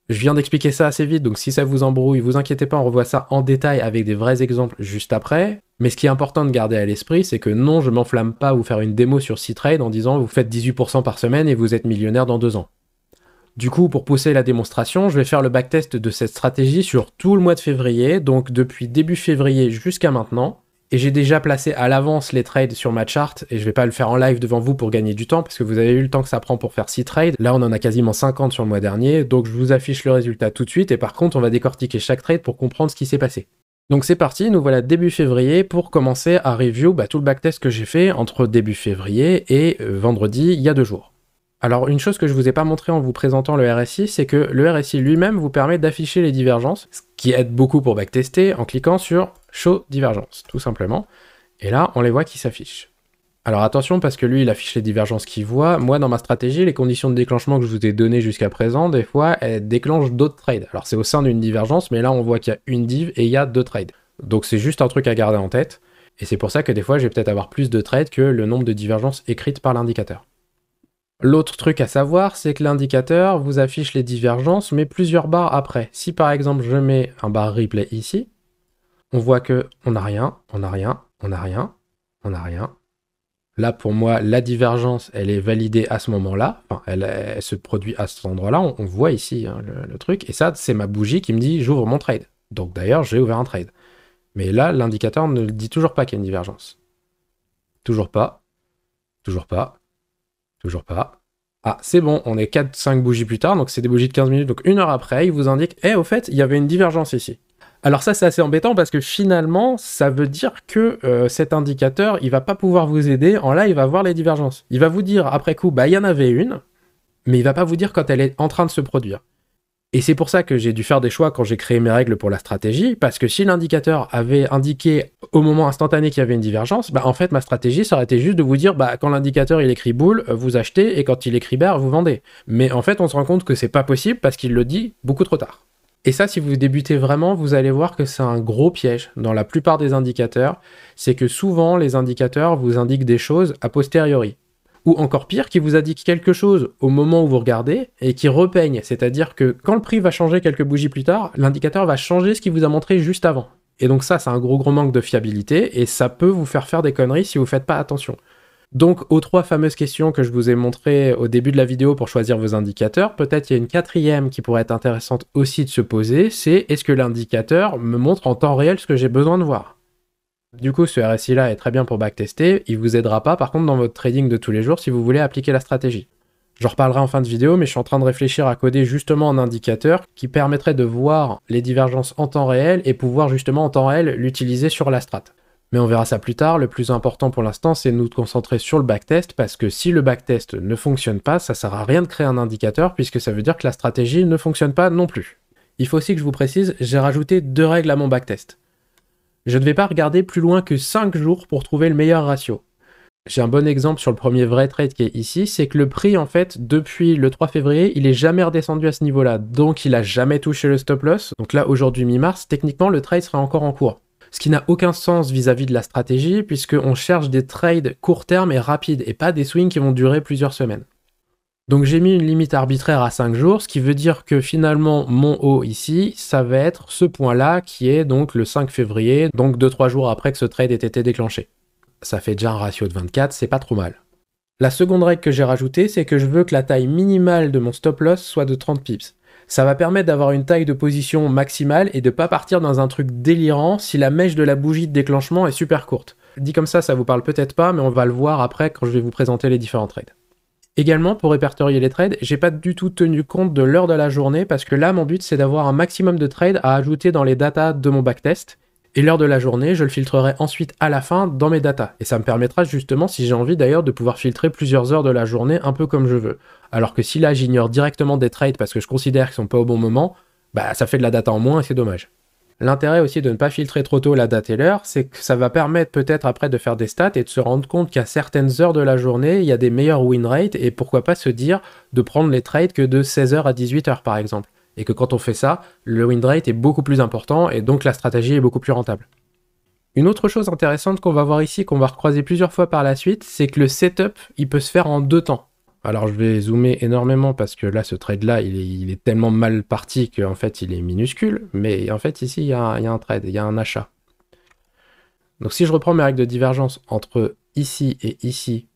Je viens d'expliquer ça assez vite, donc si ça vous embrouille, vous inquiétez pas, on revoit ça en détail avec des vrais exemples juste après. Mais ce qui est important de garder à l'esprit, c'est que non, je m'enflamme pas à vous faire une démo sur 6 trades en disant vous faites 18% par semaine et vous êtes millionnaire dans 2 ans. Du coup, pour pousser la démonstration, je vais faire le backtest de cette stratégie sur tout le mois de février, donc depuis début février jusqu'à maintenant. Et j'ai déjà placé à l'avance les trades sur ma chart, et je vais pas le faire en live devant vous pour gagner du temps, parce que vous avez eu le temps que ça prend pour faire 6 trades. Là, on en a quasiment 50 sur le mois dernier, donc je vous affiche le résultat tout de suite, et par contre, on va décortiquer chaque trade pour comprendre ce qui s'est passé. Donc c'est parti, nous voilà début février pour commencer à review tout le backtest que j'ai fait entre début février et vendredi, il y a 2 jours. Alors une chose que je vous ai pas montré en vous présentant le RSI, c'est que le RSI lui-même vous permet d'afficher les divergences, ce qui aide beaucoup pour backtester en cliquant sur Show Divergence, tout simplement. Et là, on les voit qui s'affichent. Alors attention, parce que lui, il affiche les divergences qu'il voit. Moi, dans ma stratégie, les conditions de déclenchement que je vous ai données jusqu'à présent, des fois, elles déclenchent d'autres trades. Alors c'est au sein d'une divergence, mais là, on voit qu'il y a une div et il y a 2 trades. Donc c'est juste un truc à garder en tête. Et c'est pour ça que des fois, je vais peut-être avoir plus de trades que le nombre de divergences écrites par l'indicateur. L'autre truc à savoir, c'est que l'indicateur vous affiche les divergences, mais plusieurs barres après. Si par exemple je mets un bar replay ici, on voit que on n'a rien, on n'a rien, on n'a rien, on n'a rien. Là pour moi, la divergence, elle est validée à ce moment-là, enfin elle se produit à cet endroit-là, on voit ici hein, le truc, et ça c'est ma bougie qui me dit j'ouvre mon trade. Donc d'ailleurs j'ai ouvert un trade. Mais là, l'indicateur ne dit toujours pas qu'il y a une divergence. Toujours pas, toujours pas. Toujours pas. Ah, c'est bon, on est 4-5 bougies plus tard, donc c'est des bougies de 15 minutes, donc 1 heure après, il vous indique « Eh, au fait, il y avait une divergence ici ». Alors ça, c'est assez embêtant parce que finalement, ça veut dire que cet indicateur, il va pas pouvoir vous aider. En là, il va voir les divergences. Il va vous dire après coup, bah il y en avait une, mais il va pas vous dire quand elle est en train de se produire. Et c'est pour ça que j'ai dû faire des choix quand j'ai créé mes règles pour la stratégie, parce que si l'indicateur avait indiqué au moment instantané qu'il y avait une divergence, bah en fait ma stratégie ça aurait été juste de vous dire bah quand l'indicateur il écrit boule, vous achetez et quand il écrit bear, vous vendez. Mais en fait on se rend compte que c'est pas possible parce qu'il le dit beaucoup trop tard. Et ça, si vous débutez vraiment, vous allez voir que c'est un gros piège dans la plupart des indicateurs, c'est que souvent les indicateurs vous indiquent des choses a posteriori. Ou encore pire, qui vous indique quelque chose au moment où vous regardez et qui repeigne, c'est-à-dire que quand le prix va changer quelques bougies plus tard, l'indicateur va changer ce qu'il vous a montré juste avant. Et donc ça, c'est un gros manque de fiabilité et ça peut vous faire des conneries si vous faites pas attention. Donc aux 3 fameuses questions que je vous ai montrées au début de la vidéo pour choisir vos indicateurs, peut-être il y a une 4e qui pourrait être intéressante aussi de se poser, c'est est-ce que l'indicateur me montre en temps réel ce que j'ai besoin de voir ? Du coup, ce RSI-là est très bien pour backtester, il vous aidera pas par contre dans votre trading de tous les jours si vous voulez appliquer la stratégie. J'en reparlerai en fin de vidéo, mais je suis en train de réfléchir à coder justement un indicateur qui permettrait de voir les divergences en temps réel et pouvoir justement en temps réel l'utiliser sur la strat. Mais on verra ça plus tard, le plus important pour l'instant c'est de nous concentrer sur le backtest parce que si le backtest ne fonctionne pas, ça sert à rien de créer un indicateur puisque ça veut dire que la stratégie ne fonctionne pas non plus. Il faut aussi que je vous précise, j'ai rajouté 2 règles à mon backtest. Je ne vais pas regarder plus loin que 5 jours pour trouver le meilleur ratio. J'ai un bon exemple sur le premier vrai trade qui est ici, c'est que le prix en fait depuis le 3 février il est jamais redescendu à ce niveau là, donc il a jamais touché le stop loss, donc là aujourd'hui mi-mars, techniquement le trade serait encore en cours. Ce qui n'a aucun sens vis-à-vis de la stratégie, puisqu'on cherche des trades court terme et rapides, et pas des swings qui vont durer plusieurs semaines. Donc j'ai mis une limite arbitraire à 5 jours, ce qui veut dire que finalement mon haut ici, ça va être ce point-là, qui est donc le 5 février, donc 2-3 jours après que ce trade ait été déclenché. Ça fait déjà un ratio de 24, c'est pas trop mal. La seconde règle que j'ai rajoutée, c'est que je veux que la taille minimale de mon stop loss soit de 30 pips. Ça va permettre d'avoir une taille de position maximale et de pas partir dans un truc délirant si la mèche de la bougie de déclenchement est super courte. Dit comme ça vous parle peut-être pas, mais on va le voir après quand je vais vous présenter les différents trades. Également, pour répertorier les trades, j'ai pas du tout tenu compte de l'heure de la journée parce que là, mon but, c'est d'avoir un maximum de trades à ajouter dans les datas de mon backtest. Et l'heure de la journée, je le filtrerai ensuite à la fin dans mes datas. Et ça me permettra justement, si j'ai envie d'ailleurs, de pouvoir filtrer plusieurs heures de la journée un peu comme je veux. Alors que si là, j'ignore directement des trades parce que je considère qu'ils sont pas au bon moment, bah ça fait de la data en moins et c'est dommage. L'intérêt aussi de ne pas filtrer trop tôt la date et l'heure, c'est que ça va permettre peut-être après de faire des stats et de se rendre compte qu'à certaines heures de la journée, il y a des meilleurs win rates et pourquoi pas se dire de prendre les trades que de 16h à 18h par exemple. Et que quand on fait ça, le win rate est beaucoup plus important et donc la stratégie est beaucoup plus rentable. Une autre chose intéressante qu'on va voir ici, qu'on va recroiser plusieurs fois par la suite, c'est que le setup, il peut se faire en 2 temps. Alors je vais zoomer énormément parce que là ce trade là il est tellement mal parti qu'en fait il est minuscule, mais en fait ici il y a un trade, il y a un achat. Donc si je reprends mes règles de divergence entre ici et ici,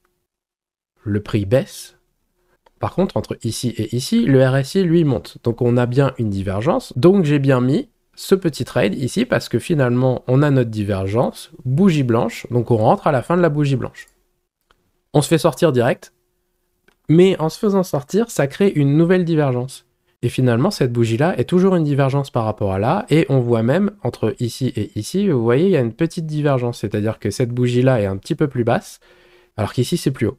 le prix baisse. Par contre entre ici et ici, le RSI lui monte. Donc on a bien une divergence, donc j'ai bien mis ce petit trade ici parce que finalement on a notre divergence, bougie blanche, donc on rentre à la fin de la bougie blanche. On se fait sortir direct. Mais en se faisant sortir, ça crée une nouvelle divergence. Et finalement, cette bougie-là est toujours une divergence par rapport à là, et on voit même, entre ici et ici, vous voyez, il y a une petite divergence, c'est-à-dire que cette bougie-là est un petit peu plus basse, alors qu'ici, c'est plus haut.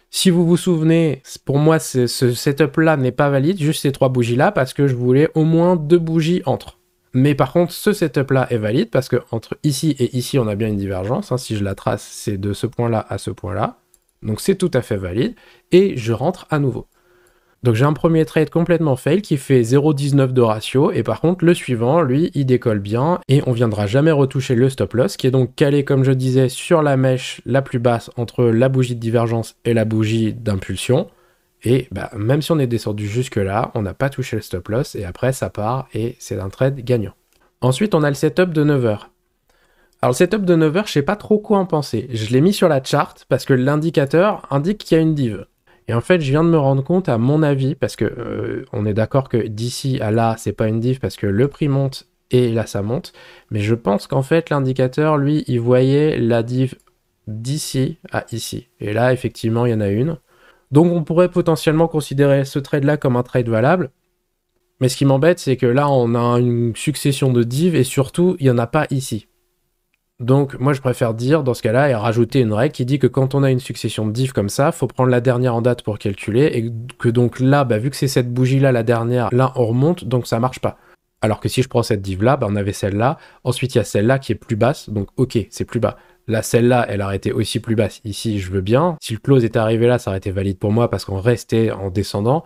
Si vous vous souvenez, pour moi, ce setup-là n'est pas valide, juste ces 3 bougies-là, parce que je voulais au moins 2 bougies entre. Mais par contre, ce setup-là est valide, parce que entre ici et ici, on a bien une divergence, hein, si je la trace, c'est de ce point-là à ce point-là. Donc c'est tout à fait valide, et je rentre à nouveau. Donc j'ai un premier trade complètement fail qui fait 0,19 de ratio, et par contre le suivant, lui, il décolle bien, et on viendra jamais retoucher le stop loss, qui est donc calé, comme je disais, sur la mèche la plus basse entre la bougie de divergence et la bougie d'impulsion, et bah, même si on est descendu jusque là, on n'a pas touché le stop loss, et après ça part, et c'est un trade gagnant. Ensuite on a le setup de 9 heures. Alors le setup de 9 heures, je sais pas trop quoi en penser. Je l'ai mis sur la chart parce que l'indicateur indique qu'il y a une div. Et en fait, je viens de me rendre compte, à mon avis, parce que on est d'accord que d'ici à là, c'est pas une div parce que le prix monte et là ça monte. Mais je pense qu'en fait, l'indicateur, lui, il voyait la div d'ici à ici. Et là, effectivement, il y en a une. Donc on pourrait potentiellement considérer ce trade-là comme un trade valable. Mais ce qui m'embête, c'est que là, on a une succession de divs et surtout, il n'y en a pas ici. Donc moi je préfère dire dans ce cas-là et rajouter une règle qui dit que quand on a une succession de divs comme ça, faut prendre la dernière en date pour calculer et que donc là, vu que c'est cette bougie-là la dernière, là on remonte donc ça marche pas. Alors que si je prends cette div-là, on avait celle-là, ensuite il y a celle-là qui est plus basse, donc ok c'est plus bas. Là celle-là elle aurait été aussi plus basse, ici je veux bien. Si le close était arrivé là ça aurait été valide pour moi parce qu'on restait en descendant.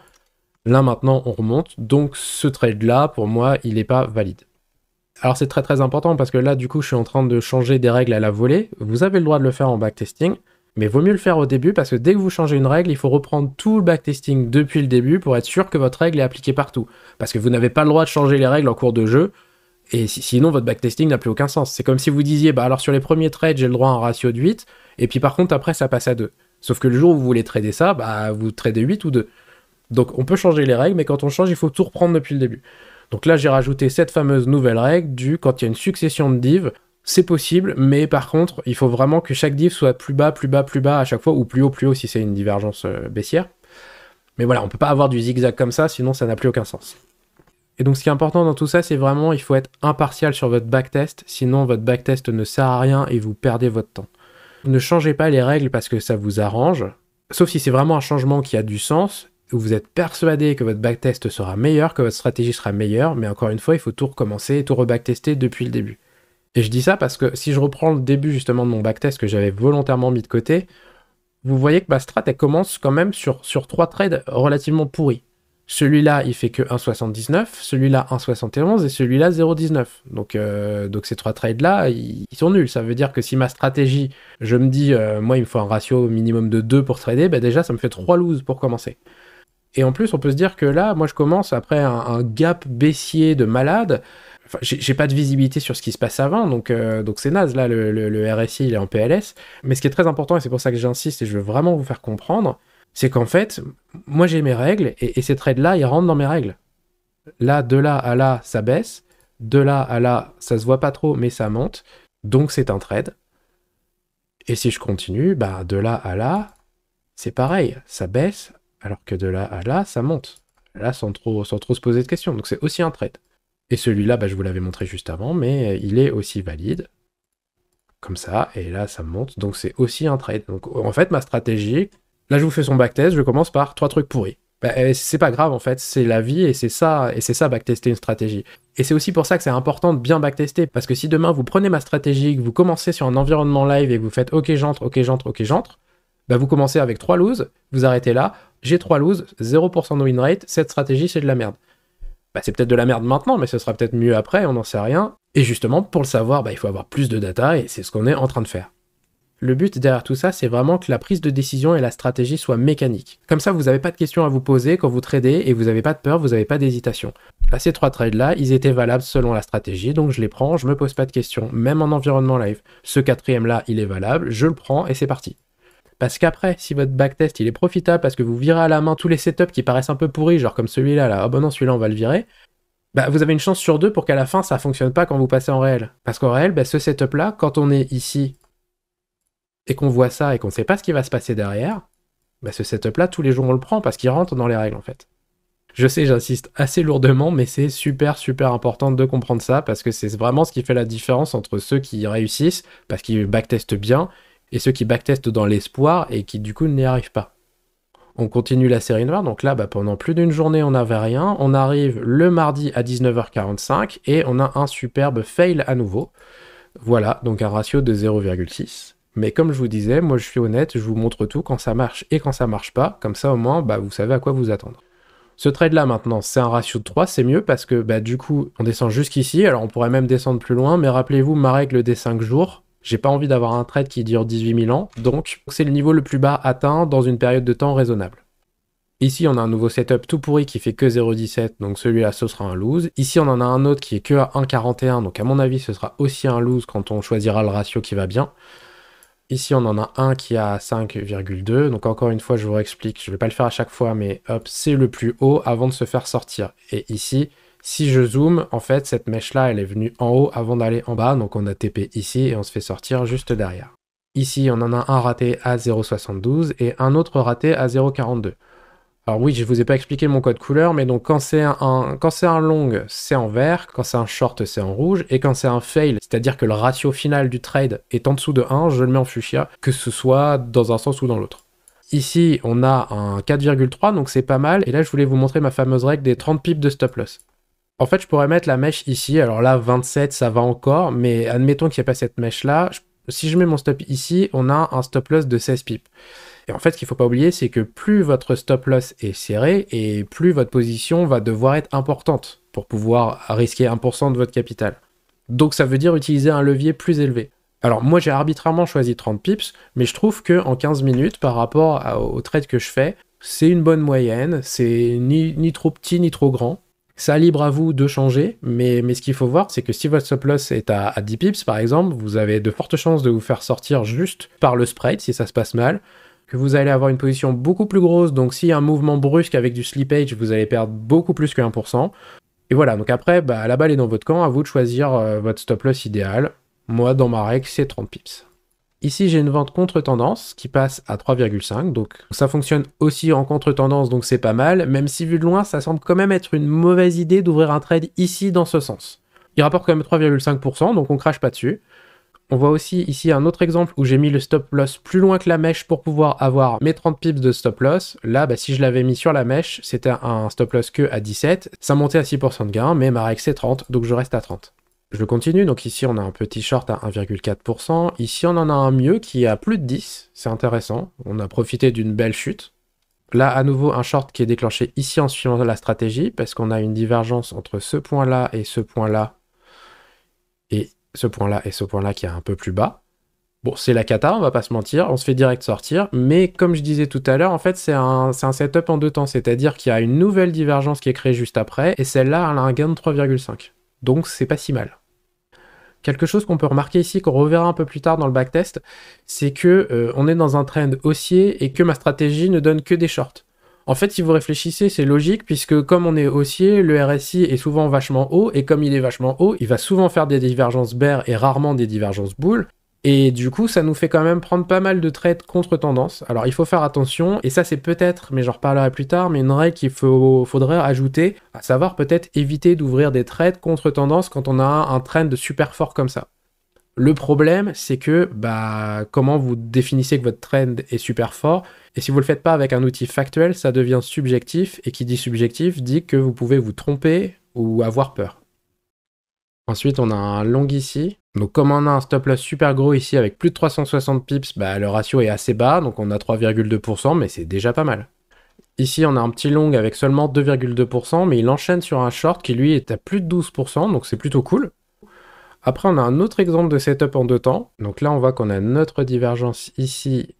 Là maintenant on remonte, donc ce trade-là pour moi il n'est pas valide. Alors c'est très très important parce que là du coup je suis en train de changer des règles à la volée. Vous avez le droit de le faire en backtesting, mais vaut mieux le faire au début parce que dès que vous changez une règle, il faut reprendre tout le backtesting depuis le début pour être sûr que votre règle est appliquée partout. Parce que vous n'avez pas le droit de changer les règles en cours de jeu, et sinon votre backtesting n'a plus aucun sens. C'est comme si vous disiez, alors sur les premiers trades j'ai le droit à un ratio de 8, et puis par contre après ça passe à 2. Sauf que le jour où vous voulez trader ça, vous tradez 8 ou 2. Donc on peut changer les règles, mais quand on change, il faut tout reprendre depuis le début. Donc là, j'ai rajouté cette fameuse nouvelle règle du quand il y a une succession de divs, c'est possible, mais par contre, il faut vraiment que chaque div soit plus bas, plus bas, plus bas à chaque fois, ou plus haut si c'est une divergence baissière. Mais voilà, on peut pas avoir du zigzag comme ça, sinon ça n'a plus aucun sens. Et donc ce qui est important dans tout ça, c'est vraiment, il faut être impartial sur votre backtest, sinon votre backtest ne sert à rien et vous perdez votre temps. Ne changez pas les règles parce que ça vous arrange, sauf si c'est vraiment un changement qui a du sens, où vous êtes persuadé que votre backtest sera meilleur, que votre stratégie sera meilleure, mais encore une fois, il faut tout recommencer et tout rebacktester depuis le début. Et je dis ça parce que si je reprends le début justement de mon backtest que j'avais volontairement mis de côté, vous voyez que ma strat, elle commence quand même sur 3 trades relativement pourris. Celui-là, il fait que 1,79, celui-là 1,71 et celui-là 0,19. Donc ces 3 trades-là, ils sont nuls. Ça veut dire que si ma stratégie, je me dis, moi, il me faut un ratio minimum de 2 pour trader, déjà, ça me fait 3 loses pour commencer. Et en plus, on peut se dire que là, moi, je commence après un gap baissier de malade. Enfin, j'ai pas de visibilité sur ce qui se passe avant, donc c'est naze. Là, le RSI, il est en PLS. Mais ce qui est très important, et c'est pour ça que j'insiste, et je veux vraiment vous faire comprendre, c'est qu'en fait, moi, j'ai mes règles, et ces trades-là, ils rentrent dans mes règles. Là, de là à là, ça baisse. De là à là, ça se voit pas trop, mais ça monte. Donc, c'est un trade. Et si je continue, de là à là, c'est pareil, ça baisse, alors que de là à là, ça monte. Là, sans trop se poser de questions. Donc c'est aussi un trade. Et celui-là, je vous l'avais montré juste avant, mais il est aussi valide. Comme ça, et là, ça monte. Donc c'est aussi un trade. Donc en fait, ma stratégie, là, je vous fais son backtest, je commence par 3 trucs pourris. C'est pas grave, en fait, c'est la vie, et c'est ça, backtester une stratégie. Et c'est aussi pour ça que c'est important de bien backtester, parce que si demain, vous prenez ma stratégie, que vous commencez sur un environnement live, et que vous faites « Ok, j'entre, ok, j'entre, ok, j'entre », vous commencez avec 3 loses, vous arrêtez là, j'ai 3 loses, 0% de win rate, cette stratégie, c'est de la merde. C'est peut-être de la merde maintenant, mais ce sera peut-être mieux après, on n'en sait rien. Et justement, pour le savoir, il faut avoir plus de data, et c'est ce qu'on est en train de faire. Le but derrière tout ça, c'est vraiment que la prise de décision et la stratégie soient mécaniques. Comme ça, vous n'avez pas de questions à vous poser quand vous tradez, et vous n'avez pas de peur, vous n'avez pas d'hésitation. Là, ces 3 trades-là, ils étaient valables selon la stratégie, donc je les prends, je me pose pas de questions, même en environnement live. Ce 4e-là, il est valable, je le prends, et c'est parti. Parce qu'après, si votre backtest il est profitable parce que vous virez à la main tous les setups qui paraissent un peu pourris, genre comme celui-là, là, oh non, celui-là on va le virer, vous avez une chance sur 2 pour qu'à la fin ça fonctionne pas quand vous passez en réel. Parce qu'en réel, ce setup-là, quand on est ici et qu'on voit ça et qu'on sait pas ce qui va se passer derrière, ce setup-là, tous les jours on le prend parce qu'il rentre dans les règles en fait. Je sais, j'insiste assez lourdement, mais c'est super important de comprendre ça parce que c'est vraiment ce qui fait la différence entre ceux qui réussissent parce qu'ils backtestent bien et ceux qui backtestent dans l'espoir et qui du coup n'y arrivent pas. On continue la série noire, donc là pendant plus d'une journée on n'avait rien, on arrive le mardi à 19h45 et on a un superbe fail à nouveau. Voilà, donc un ratio de 0,6. Mais comme je vous disais, moi je suis honnête, je vous montre tout quand ça marche et quand ça marche pas, comme ça au moins vous savez à quoi vous attendre. Ce trade là maintenant, c'est un ratio de 3, c'est mieux parce que du coup on descend jusqu'ici, alors on pourrait même descendre plus loin, mais rappelez-vous ma règle des 5 jours, j'ai pas envie d'avoir un trade qui dure 18 000 ans, donc c'est le niveau le plus bas atteint dans une période de temps raisonnable. Ici, on a un nouveau setup tout pourri qui fait que 0,17, donc celui-là, ce sera un lose. Ici, on en a un autre qui est que à 1,41, donc à mon avis, ce sera aussi un lose quand on choisira le ratio qui va bien. Ici, on en a un qui est à 5,2, donc encore une fois, je vous réexplique, je vais pas le faire à chaque fois, mais hop, c'est le plus haut avant de se faire sortir. Et ici, si je zoome, en fait, cette mèche-là, elle est venue en haut avant d'aller en bas, donc on a TP ici et on se fait sortir juste derrière. Ici, on en a un raté à 0,72 et un autre raté à 0,42. Alors oui, je vous ai pas expliqué mon code couleur, mais donc quand c'est un long, c'est en vert, quand c'est un short, c'est en rouge, et quand c'est un fail, c'est-à-dire que le ratio final du trade est en dessous de 1, je le mets en fuchsia, que ce soit dans un sens ou dans l'autre. Ici, on a un 4,3, donc c'est pas mal, et là je voulais vous montrer ma fameuse règle des 30 pips de stop loss. En fait, je pourrais mettre la mèche ici, alors là, 27, ça va encore, mais admettons qu'il n'y ait pas cette mèche-là, si je mets mon stop ici, on a un stop loss de 16 pips. Et en fait, ce qu'il ne faut pas oublier, c'est que plus votre stop loss est serré et plus votre position va devoir être importante pour pouvoir risquer 1% de votre capital. Donc ça veut dire utiliser un levier plus élevé. Alors moi, j'ai arbitrairement choisi 30 pips, mais je trouve qu'en 15 minutes, par rapport au trade que je fais, c'est une bonne moyenne, c'est ni trop petit ni trop grand. Ça libre à vous de changer, mais ce qu'il faut voir, c'est que si votre stop loss est à 10 pips, par exemple, vous avez de fortes chances de vous faire sortir juste par le spread, si ça se passe mal, que vous allez avoir une position beaucoup plus grosse, donc s'il y a un mouvement brusque avec du slippage, vous allez perdre beaucoup plus que 1%. Et voilà, donc après, la balle est dans votre camp, à vous de choisir votre stop loss idéal. Moi, dans ma règle, c'est 30 pips. Ici, j'ai une vente contre-tendance qui passe à 3,5, donc ça fonctionne aussi en contre-tendance, donc c'est pas mal, même si vu de loin, ça semble quand même être une mauvaise idée d'ouvrir un trade ici dans ce sens. Il rapporte quand même 3,5%, donc on crache pas dessus. On voit aussi ici un autre exemple où j'ai mis le stop loss plus loin que la mèche pour pouvoir avoir mes 30 pips de stop loss. Là, si je l'avais mis sur la mèche, c'était un stop loss que à 17. Ça montait à 6% de gain, mais ma règle c'est 30, donc je reste à 30. Je continue, donc ici on a un petit short à 1,4%. Ici on en a un mieux qui est à plus de 10, c'est intéressant. On a profité d'une belle chute. Là, à nouveau, un short qui est déclenché ici en suivant la stratégie, parce qu'on a une divergence entre ce point-là et ce point-là. Et ce point-là qui est un peu plus bas. Bon, c'est la cata, on va pas se mentir, on se fait direct sortir, mais comme je disais tout à l'heure, en fait, c'est un setup en deux temps, c'est-à-dire qu'il y a une nouvelle divergence qui est créée juste après, et celle-là, elle a un gain de 3,5. Donc, c'est pas si mal. Quelque chose qu'on peut remarquer ici, qu'on reverra un peu plus tard dans le backtest, c'est que on est dans un trend haussier et que ma stratégie ne donne que des shorts. En fait, si vous réfléchissez, c'est logique, puisque comme on est haussier, le RSI est souvent vachement haut, et comme il est vachement haut, il va souvent faire des divergences bear et rarement des divergences bull. Et du coup, ça nous fait quand même prendre pas mal de trades contre tendance. Alors, il faut faire attention, et ça, c'est peut-être, mais j'en reparlerai plus tard, mais une règle qu'il faudrait ajouter, à savoir peut-être éviter d'ouvrir des trades contre tendance quand on a un trend super fort comme ça. Le problème, c'est que, comment vous définissez que votre trend est super fort, et si vous le faites pas avec un outil factuel, ça devient subjectif, et qui dit subjectif dit que vous pouvez vous tromper ou avoir peur. Ensuite, on a un long ici. Donc comme on a un stop loss super gros ici avec plus de 360 pips, le ratio est assez bas, donc on a 3,2%, mais c'est déjà pas mal. Ici, on a un petit long avec seulement 2,2%, mais il enchaîne sur un short qui lui est à plus de 12%, donc c'est plutôt cool. Après, on a un autre exemple de setup en deux temps. Donc là, on voit qu'on a notre divergence ici,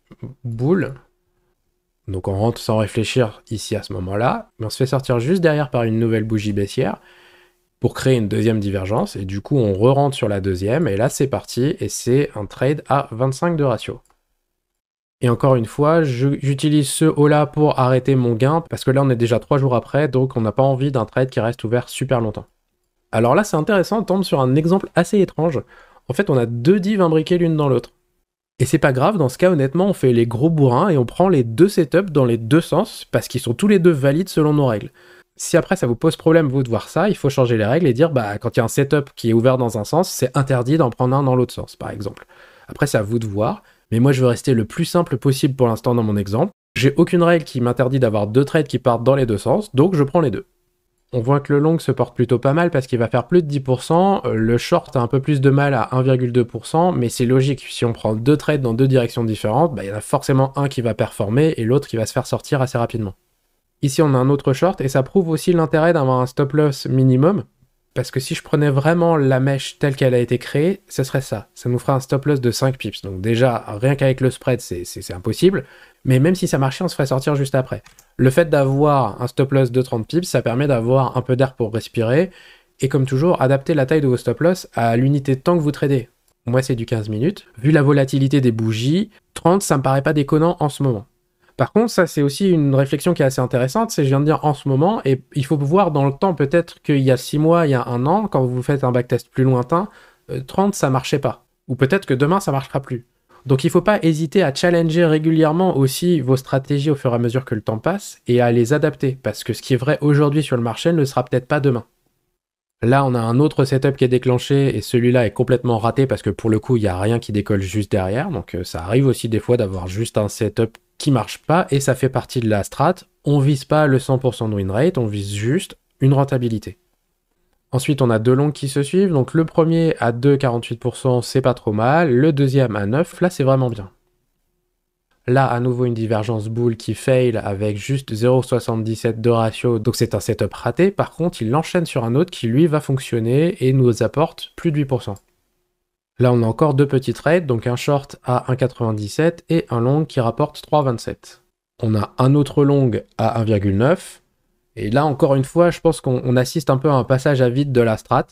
boule. Donc on rentre sans réfléchir ici à ce moment-là, mais on se fait sortir juste derrière par une nouvelle bougie baissière pour créer une deuxième divergence, et du coup on re-rentre sur la deuxième, et là c'est parti, et c'est un trade à 25 de ratio. Et encore une fois, j'utilise ce haut-là pour arrêter mon gain, parce que là on est déjà 3 jours après, donc on n'a pas envie d'un trade qui reste ouvert super longtemps. Alors là c'est intéressant, on tombe sur un exemple assez étrange. En fait on a deux divs imbriquées l'une dans l'autre. Et c'est pas grave, dans ce cas honnêtement on fait les gros bourrins, et on prend les deux setups dans les deux sens, parce qu'ils sont tous les deux valides selon nos règles. Si après ça vous pose problème vous de voir ça, il faut changer les règles et dire quand il y a un setup qui est ouvert dans un sens, c'est interdit d'en prendre un dans l'autre sens, par exemple. Après c'est à vous de voir, mais moi je veux rester le plus simple possible pour l'instant dans mon exemple. J'ai aucune règle qui m'interdit d'avoir deux trades qui partent dans les deux sens, donc je prends les deux. On voit que le long se porte plutôt pas mal parce qu'il va faire plus de 10%, le short a un peu plus de mal à 1,2%, mais c'est logique, si on prend deux trades dans deux directions différentes, il y en a forcément un qui va performer et l'autre qui va se faire sortir assez rapidement. Ici, on a un autre short, et ça prouve aussi l'intérêt d'avoir un stop loss minimum, parce que si je prenais vraiment la mèche telle qu'elle a été créée, ce serait ça. Ça nous ferait un stop loss de 5 pips. Donc déjà, rien qu'avec le spread, c'est impossible, mais même si ça marchait, on se ferait sortir juste après. Le fait d'avoir un stop loss de 30 pips, ça permet d'avoir un peu d'air pour respirer, et comme toujours, adapter la taille de vos stop loss à l'unité de temps que vous tradez. Moi, c'est du 15 minutes. Vu la volatilité des bougies, 30, ça me paraît pas déconnant en ce moment. Par contre, ça c'est aussi une réflexion qui est assez intéressante, c'est je viens de dire en ce moment, et il faut voir dans le temps, peut-être qu'il y a 6 mois, il y a 1 an, quand vous faites un backtest plus lointain, 30 ça marchait pas. Ou peut-être que demain ça marchera plus. Donc il faut pas hésiter à challenger régulièrement aussi vos stratégies au fur et à mesure que le temps passe, et à les adapter, parce que ce qui est vrai aujourd'hui sur le marché ne le sera peut-être pas demain. Là, on a un autre setup qui est déclenché, et celui-là est complètement raté, parce que pour le coup, il n'y a rien qui décolle juste derrière, donc ça arrive aussi des fois d'avoir juste un setup qui marche pas, et ça fait partie de la strat. On vise pas le 100% de win rate, on vise juste une rentabilité. Ensuite, on a deux longs qui se suivent, donc le premier à 2,48%, c'est pas trop mal, le deuxième à 9%, là c'est vraiment bien. Là, à nouveau, une divergence boule qui fail avec juste 0,77 de ratio, donc c'est un setup raté. Par contre, il enchaîne sur un autre qui, lui, va fonctionner et nous apporte plus de 8%. Là, on a encore deux petits trades, donc un short à 1,97 et un long qui rapporte 3,27. On a un autre long à 1,9. Et là, encore une fois, je pense qu'on assiste un peu à un passage à vide de la strat.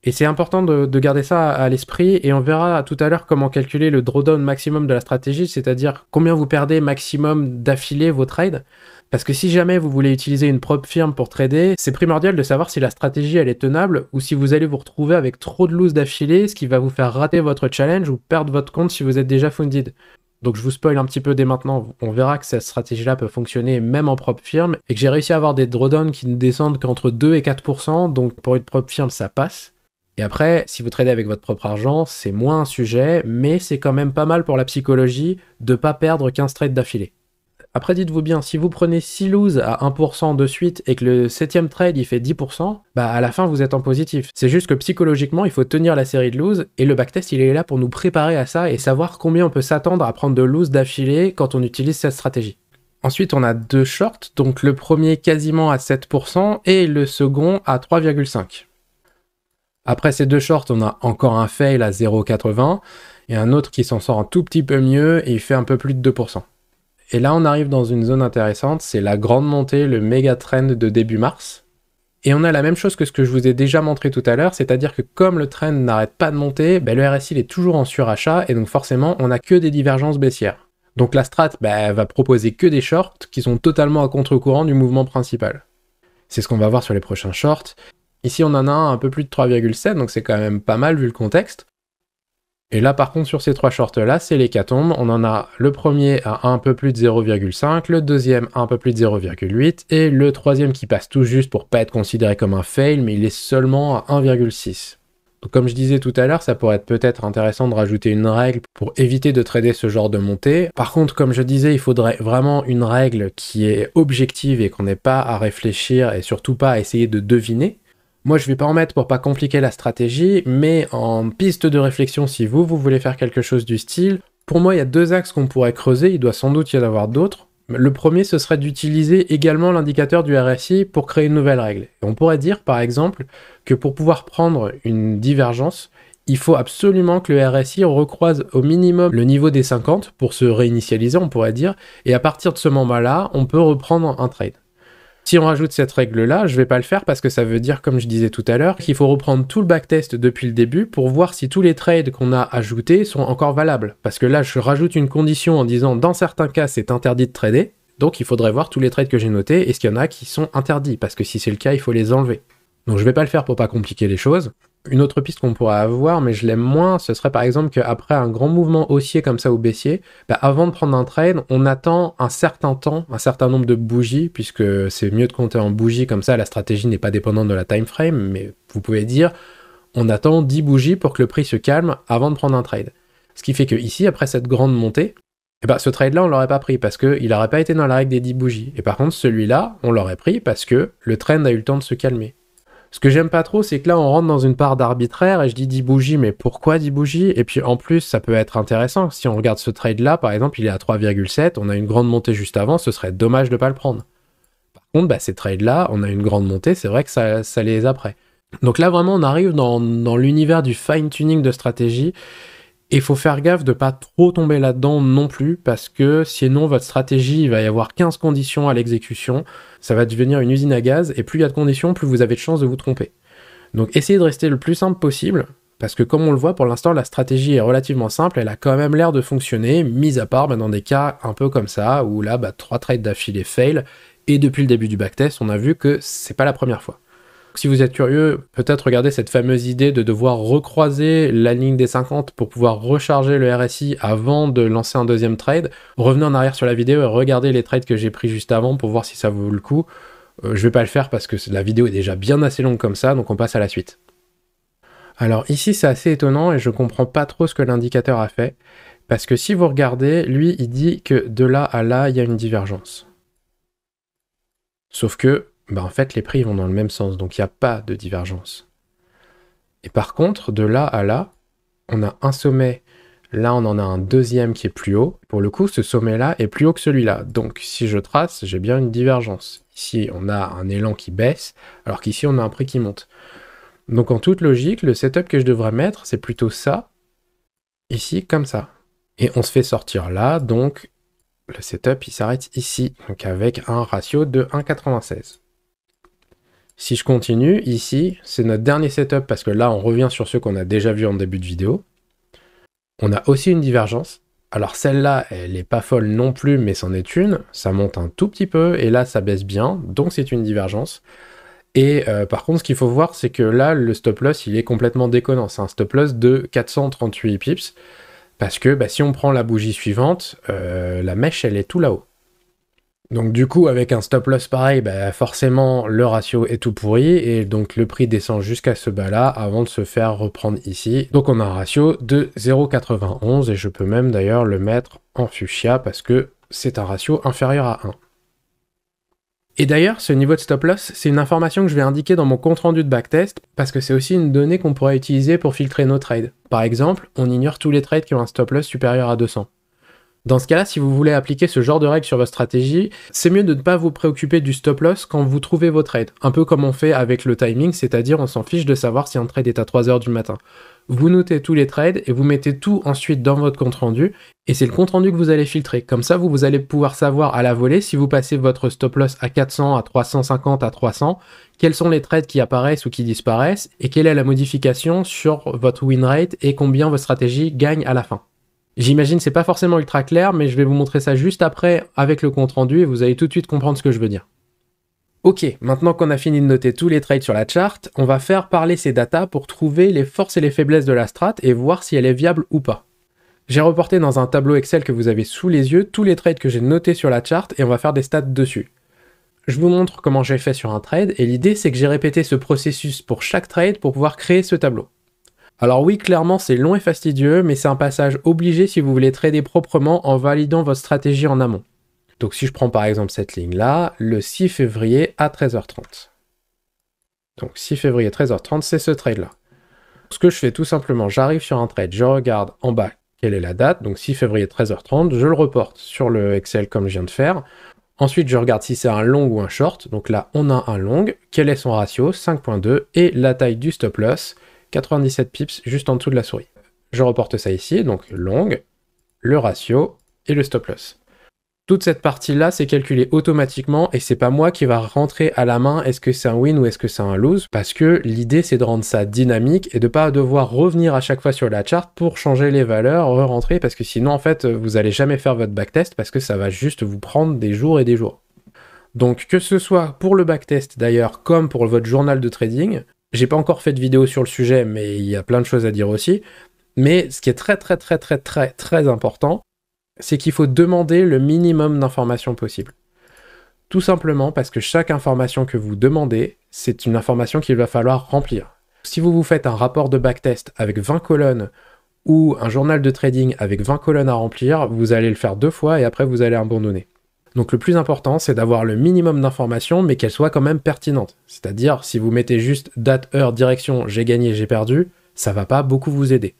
Et c'est important de garder ça à l'esprit, et on verra tout à l'heure comment calculer le drawdown maximum de la stratégie, c'est-à-dire combien vous perdez maximum d'affilée vos trades. Parce que si jamais vous voulez utiliser une prop firme pour trader, c'est primordial de savoir si la stratégie elle est tenable, ou si vous allez vous retrouver avec trop de loose d'affilée, ce qui va vous faire rater votre challenge ou perdre votre compte si vous êtes déjà funded. Donc je vous spoil un petit peu dès maintenant, on verra que cette stratégie-là peut fonctionner même en prop firme, et que j'ai réussi à avoir des drawdowns qui ne descendent qu'entre 2 et 4%, donc pour une prop firme ça passe. Et après, si vous tradez avec votre propre argent, c'est moins un sujet, mais c'est quand même pas mal pour la psychologie de pas perdre 15 trades d'affilée. Après, dites-vous bien, si vous prenez 6 loses à 1% de suite et que le 7ème trade il fait 10%, à la fin vous êtes en positif. C'est juste que psychologiquement, il faut tenir la série de loses, et le backtest il est là pour nous préparer à ça et savoir combien on peut s'attendre à prendre de loses d'affilée quand on utilise cette stratégie. Ensuite, on a deux shorts, donc le premier quasiment à 7% et le second à 3,5%. Après ces deux shorts, on a encore un fail à 0,80 et un autre qui s'en sort un tout petit peu mieux et il fait un peu plus de 2%. Et là, on arrive dans une zone intéressante, c'est la grande montée, le méga trend de début mars. Et on a la même chose que ce que je vous ai déjà montré tout à l'heure, c'est-à-dire que comme le trend n'arrête pas de monter, le RSI il est toujours en surachat et donc forcément, on n'a que des divergences baissières. Donc la strat va proposer que des shorts qui sont totalement à contre-courant du mouvement principal. C'est ce qu'on va voir sur les prochains shorts. Ici, on en a un peu plus de 3,7, donc c'est quand même pas mal vu le contexte. Et là, par contre, sur ces 3 shorts-là, c'est l'hécatombe. On en a le premier à un peu plus de 0,5, le deuxième à un peu plus de 0,8, et le troisième qui passe tout juste pour pas être considéré comme un fail, mais il est seulement à 1,6. Donc, comme je disais tout à l'heure, ça pourrait être peut-être intéressant de rajouter une règle pour éviter de trader ce genre de montée. Par contre, comme je disais, il faudrait vraiment une règle qui est objective et qu'on n'ait pas à réfléchir et surtout pas à essayer de deviner. Moi, je vais pas en mettre pour pas compliquer la stratégie, mais en piste de réflexion, si vous voulez faire quelque chose du style, pour moi, il y a 2 axes qu'on pourrait creuser, il doit sans doute y en avoir d'autres. Le premier, ce serait d'utiliser également l'indicateur du RSI pour créer une nouvelle règle. Et on pourrait dire, par exemple, que pour pouvoir prendre une divergence, il faut absolument que le RSI recroise au minimum le niveau des 50 pour se réinitialiser, on pourrait dire, et à partir de ce moment-là, on peut reprendre un trade. Si on rajoute cette règle-là, je vais pas le faire parce que ça veut dire, comme je disais tout à l'heure, qu'il faut reprendre tout le backtest depuis le début pour voir si tous les trades qu'on a ajoutés sont encore valables. Parce que là, je rajoute une condition en disant, dans certains cas, c'est interdit de trader, donc il faudrait voir tous les trades que j'ai notés, est-ce qu'il y en a qui sont interdits, parce que si c'est le cas, il faut les enlever. Donc je vais pas le faire pour pas compliquer les choses. Une autre piste qu'on pourrait avoir, mais je l'aime moins, ce serait par exemple qu'après un grand mouvement haussier comme ça ou baissier, avant de prendre un trade, on attend un certain temps, un certain nombre de bougies, puisque c'est mieux de compter en bougies, comme ça la stratégie n'est pas dépendante de la time frame, mais vous pouvez dire on attend 10 bougies pour que le prix se calme avant de prendre un trade. Ce qui fait que ici, après cette grande montée, ce trade-là, on l'aurait pas pris parce qu'il n'aurait pas été dans la règle des 10 bougies. Et par contre, celui-là, on l'aurait pris parce que le trend a eu le temps de se calmer. Ce que j'aime pas trop, c'est que là, on rentre dans une part d'arbitraire et je dis 10 bougies, mais pourquoi 10 bougies? Et puis en plus, ça peut être intéressant. Si on regarde ce trade-là, par exemple, il est à 3,7, on a une grande montée juste avant, ce serait dommage de pas le prendre. Par contre, ces trades-là, on a une grande montée, c'est vrai que ça les après. Donc là, vraiment, on arrive dans l'univers du fine-tuning de stratégie. Et il faut faire gaffe de pas trop tomber là-dedans non plus, parce que sinon votre stratégie, il va y avoir 15 conditions à l'exécution, ça va devenir une usine à gaz, et plus il y a de conditions, plus vous avez de chances de vous tromper. Donc essayez de rester le plus simple possible, parce que comme on le voit, pour l'instant, la stratégie est relativement simple, elle a quand même l'air de fonctionner, mis à part dans des cas un peu comme ça, où là, 3 trades d'affilée fail, et depuis le début du backtest, on a vu que c'est pas la première fois. Si vous êtes curieux, peut-être regardez cette fameuse idée de devoir recroiser la ligne des 50 pour pouvoir recharger le RSI avant de lancer un deuxième trade. Revenez en arrière sur la vidéo et regardez les trades que j'ai pris juste avant pour voir si ça vaut le coup. Je vais pas le faire parce que la vidéo est déjà bien assez longue comme ça, donc on passe à la suite. Alors ici c'est assez étonnant et je comprends pas trop ce que l'indicateur a fait, parce que si vous regardez, lui il dit que de là à là il y a une divergence. Sauf que en fait, les prix vont dans le même sens, donc il n'y a pas de divergence. Et par contre, de là à là, on a un sommet, là on en a un deuxième qui est plus haut. Pour le coup, ce sommet-là est plus haut que celui-là. Donc si je trace, j'ai bien une divergence. Ici, on a un élan qui baisse, alors qu'ici, on a un prix qui monte. Donc en toute logique, le setup que je devrais mettre, c'est plutôt ça, ici, comme ça. Et on se fait sortir là, donc le setup, il s'arrête ici, donc avec un ratio de 1,96. Si je continue, ici, c'est notre dernier setup parce que là, on revient sur ceux qu'on a déjà vus en début de vidéo. On a aussi une divergence. Alors celle-là, elle n'est pas folle non plus, mais c'en est une. Ça monte un tout petit peu et là, ça baisse bien, donc c'est une divergence. Et par contre, ce qu'il faut voir, c'est que là, le stop loss, il est complètement déconnant. C'est un stop loss de 438 pips parce que si on prend la bougie suivante, la mèche, elle est tout là-haut. Donc du coup, avec un stop loss pareil, forcément, le ratio est tout pourri, et donc le prix descend jusqu'à ce bas-là avant de se faire reprendre ici. Donc on a un ratio de 0,91, et je peux même d'ailleurs le mettre en fuchsia, parce que c'est un ratio inférieur à 1. Et d'ailleurs, ce niveau de stop loss, c'est une information que je vais indiquer dans mon compte-rendu de backtest, parce que c'est aussi une donnée qu'on pourrait utiliser pour filtrer nos trades. Par exemple, on ignore tous les trades qui ont un stop loss supérieur à 200. Dans ce cas-là, si vous voulez appliquer ce genre de règles sur votre stratégie, c'est mieux de ne pas vous préoccuper du stop loss quand vous trouvez vos trades. Un peu comme on fait avec le timing, c'est-à-dire on s'en fiche de savoir si un trade est à 3h du matin. Vous notez tous les trades et vous mettez tout ensuite dans votre compte-rendu, et c'est le compte-rendu que vous allez filtrer. Comme ça, vous allez pouvoir savoir à la volée, si vous passez votre stop loss à 400, à 350, à 300, quels sont les trades qui apparaissent ou qui disparaissent, et quelle est la modification sur votre win rate et combien votre stratégie gagne à la fin. J'imagine c'est pas forcément ultra clair, mais je vais vous montrer ça juste après avec le compte rendu et vous allez tout de suite comprendre ce que je veux dire. Ok, maintenant qu'on a fini de noter tous les trades sur la charte, on va faire parler ces datas pour trouver les forces et les faiblesses de la strat et voir si elle est viable ou pas. J'ai reporté dans un tableau Excel que vous avez sous les yeux tous les trades que j'ai notés sur la charte et on va faire des stats dessus. Je vous montre comment j'ai fait sur un trade et l'idée c'est que j'ai répété ce processus pour chaque trade pour pouvoir créer ce tableau. Alors oui, clairement c'est long et fastidieux, mais c'est un passage obligé si vous voulez trader proprement en validant votre stratégie en amont. Donc si je prends par exemple cette ligne-là, le 6 février à 13h30. Donc 6 février 13h30, c'est ce trade-là. Ce que je fais tout simplement, j'arrive sur un trade, je regarde en bas quelle est la date, donc 6 février 13h30, je le reporte sur le Excel comme je viens de faire. Ensuite, je regarde si c'est un long ou un short. Donc là, on a un long. Quel est son ratio? 5.2. Et la taille du stop loss, 97 pips, juste en dessous de la souris. Je reporte ça ici, donc long, le ratio et le stop loss. Toute cette partie-là, c'est calculé automatiquement et c'est pas moi qui va rentrer à la main est-ce que c'est un win ou est-ce que c'est un lose, parce que l'idée c'est de rendre ça dynamique et de pas devoir revenir à chaque fois sur la charte pour changer les valeurs, re-rentrer, parce que sinon en fait vous allez jamais faire votre backtest parce que ça va juste vous prendre des jours et des jours. Donc que ce soit pour le backtest d'ailleurs comme pour votre journal de trading, j'ai pas encore fait de vidéo sur le sujet mais il y a plein de choses à dire aussi, mais ce qui est très important, c'est qu'il faut demander le minimum d'informations possible. Tout simplement parce que chaque information que vous demandez, c'est une information qu'il va falloir remplir. Si vous vous faites un rapport de backtest avec 20 colonnes ou un journal de trading avec 20 colonnes à remplir, vous allez le faire 2 fois et après vous allez abandonner. Donc le plus important, c'est d'avoir le minimum d'informations, mais qu'elles soient quand même pertinentes. C'est-à-dire, si vous mettez juste date, heure, direction, j'ai gagné, j'ai perdu, ça va pas beaucoup vous aider.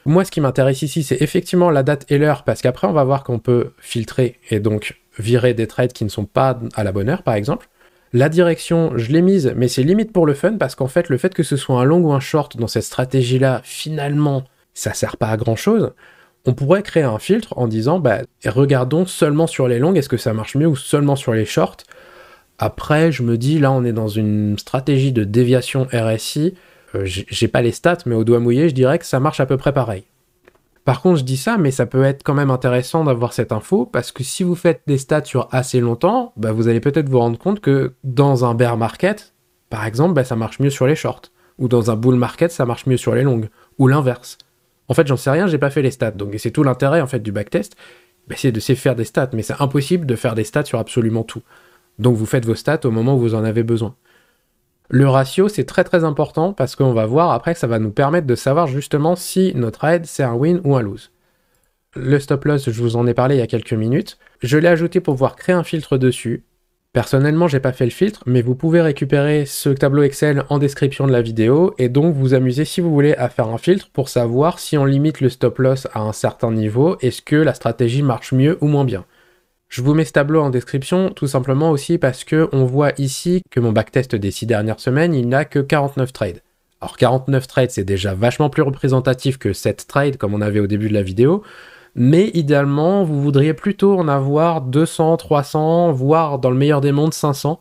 Moi, ce qui m'intéresse ici, c'est effectivement la date et l'heure, parce qu'après, on va voir qu'on peut filtrer et donc virer des trades qui ne sont pas à la bonne heure, par exemple. La direction, je l'ai mise, mais c'est limite pour le fun, parce qu'en fait, le fait que ce soit un long ou un short dans cette stratégie-là, finalement, ça sert pas à grand-chose. On pourrait créer un filtre en disant, regardons seulement sur les longues, est-ce que ça marche mieux, ou seulement sur les shorts. Après, je me dis, là, on est dans une stratégie de déviation RSI, j'ai pas les stats, mais au doigt mouillé, je dirais que ça marche à peu près pareil. Par contre, je dis ça, mais ça peut être quand même intéressant d'avoir cette info, parce que si vous faites des stats sur assez longtemps, vous allez peut-être vous rendre compte que dans un bear market, par exemple, ça marche mieux sur les shorts, ou dans un bull market, ça marche mieux sur les longues, ou l'inverse. En fait, j'en sais rien, j'ai pas fait les stats, donc c'est tout l'intérêt en fait du backtest, c'est de faire des stats, mais c'est impossible de faire des stats sur absolument tout. Donc vous faites vos stats au moment où vous en avez besoin. Le ratio, c'est très important parce qu'on va voir après que ça va nous permettre de savoir justement si notre trade, c'est un win ou un lose. Le stop loss, je vous en ai parlé il y a quelques minutes. Je l'ai ajouté pour pouvoir créer un filtre dessus. Personnellement, j'ai pas fait le filtre, mais vous pouvez récupérer ce tableau Excel en description de la vidéo et donc vous amuser si vous voulez à faire un filtre pour savoir si on limite le stop loss à un certain niveau, est-ce que la stratégie marche mieux ou moins bien. Je vous mets ce tableau en description tout simplement aussi parce que on voit ici que mon backtest des 6 dernières semaines, il n'a que 49 trades. Alors 49 trades, c'est déjà vachement plus représentatif que 7 trades comme on avait au début de la vidéo, mais idéalement, vous voudriez plutôt en avoir 200, 300, voire dans le meilleur des mondes 500,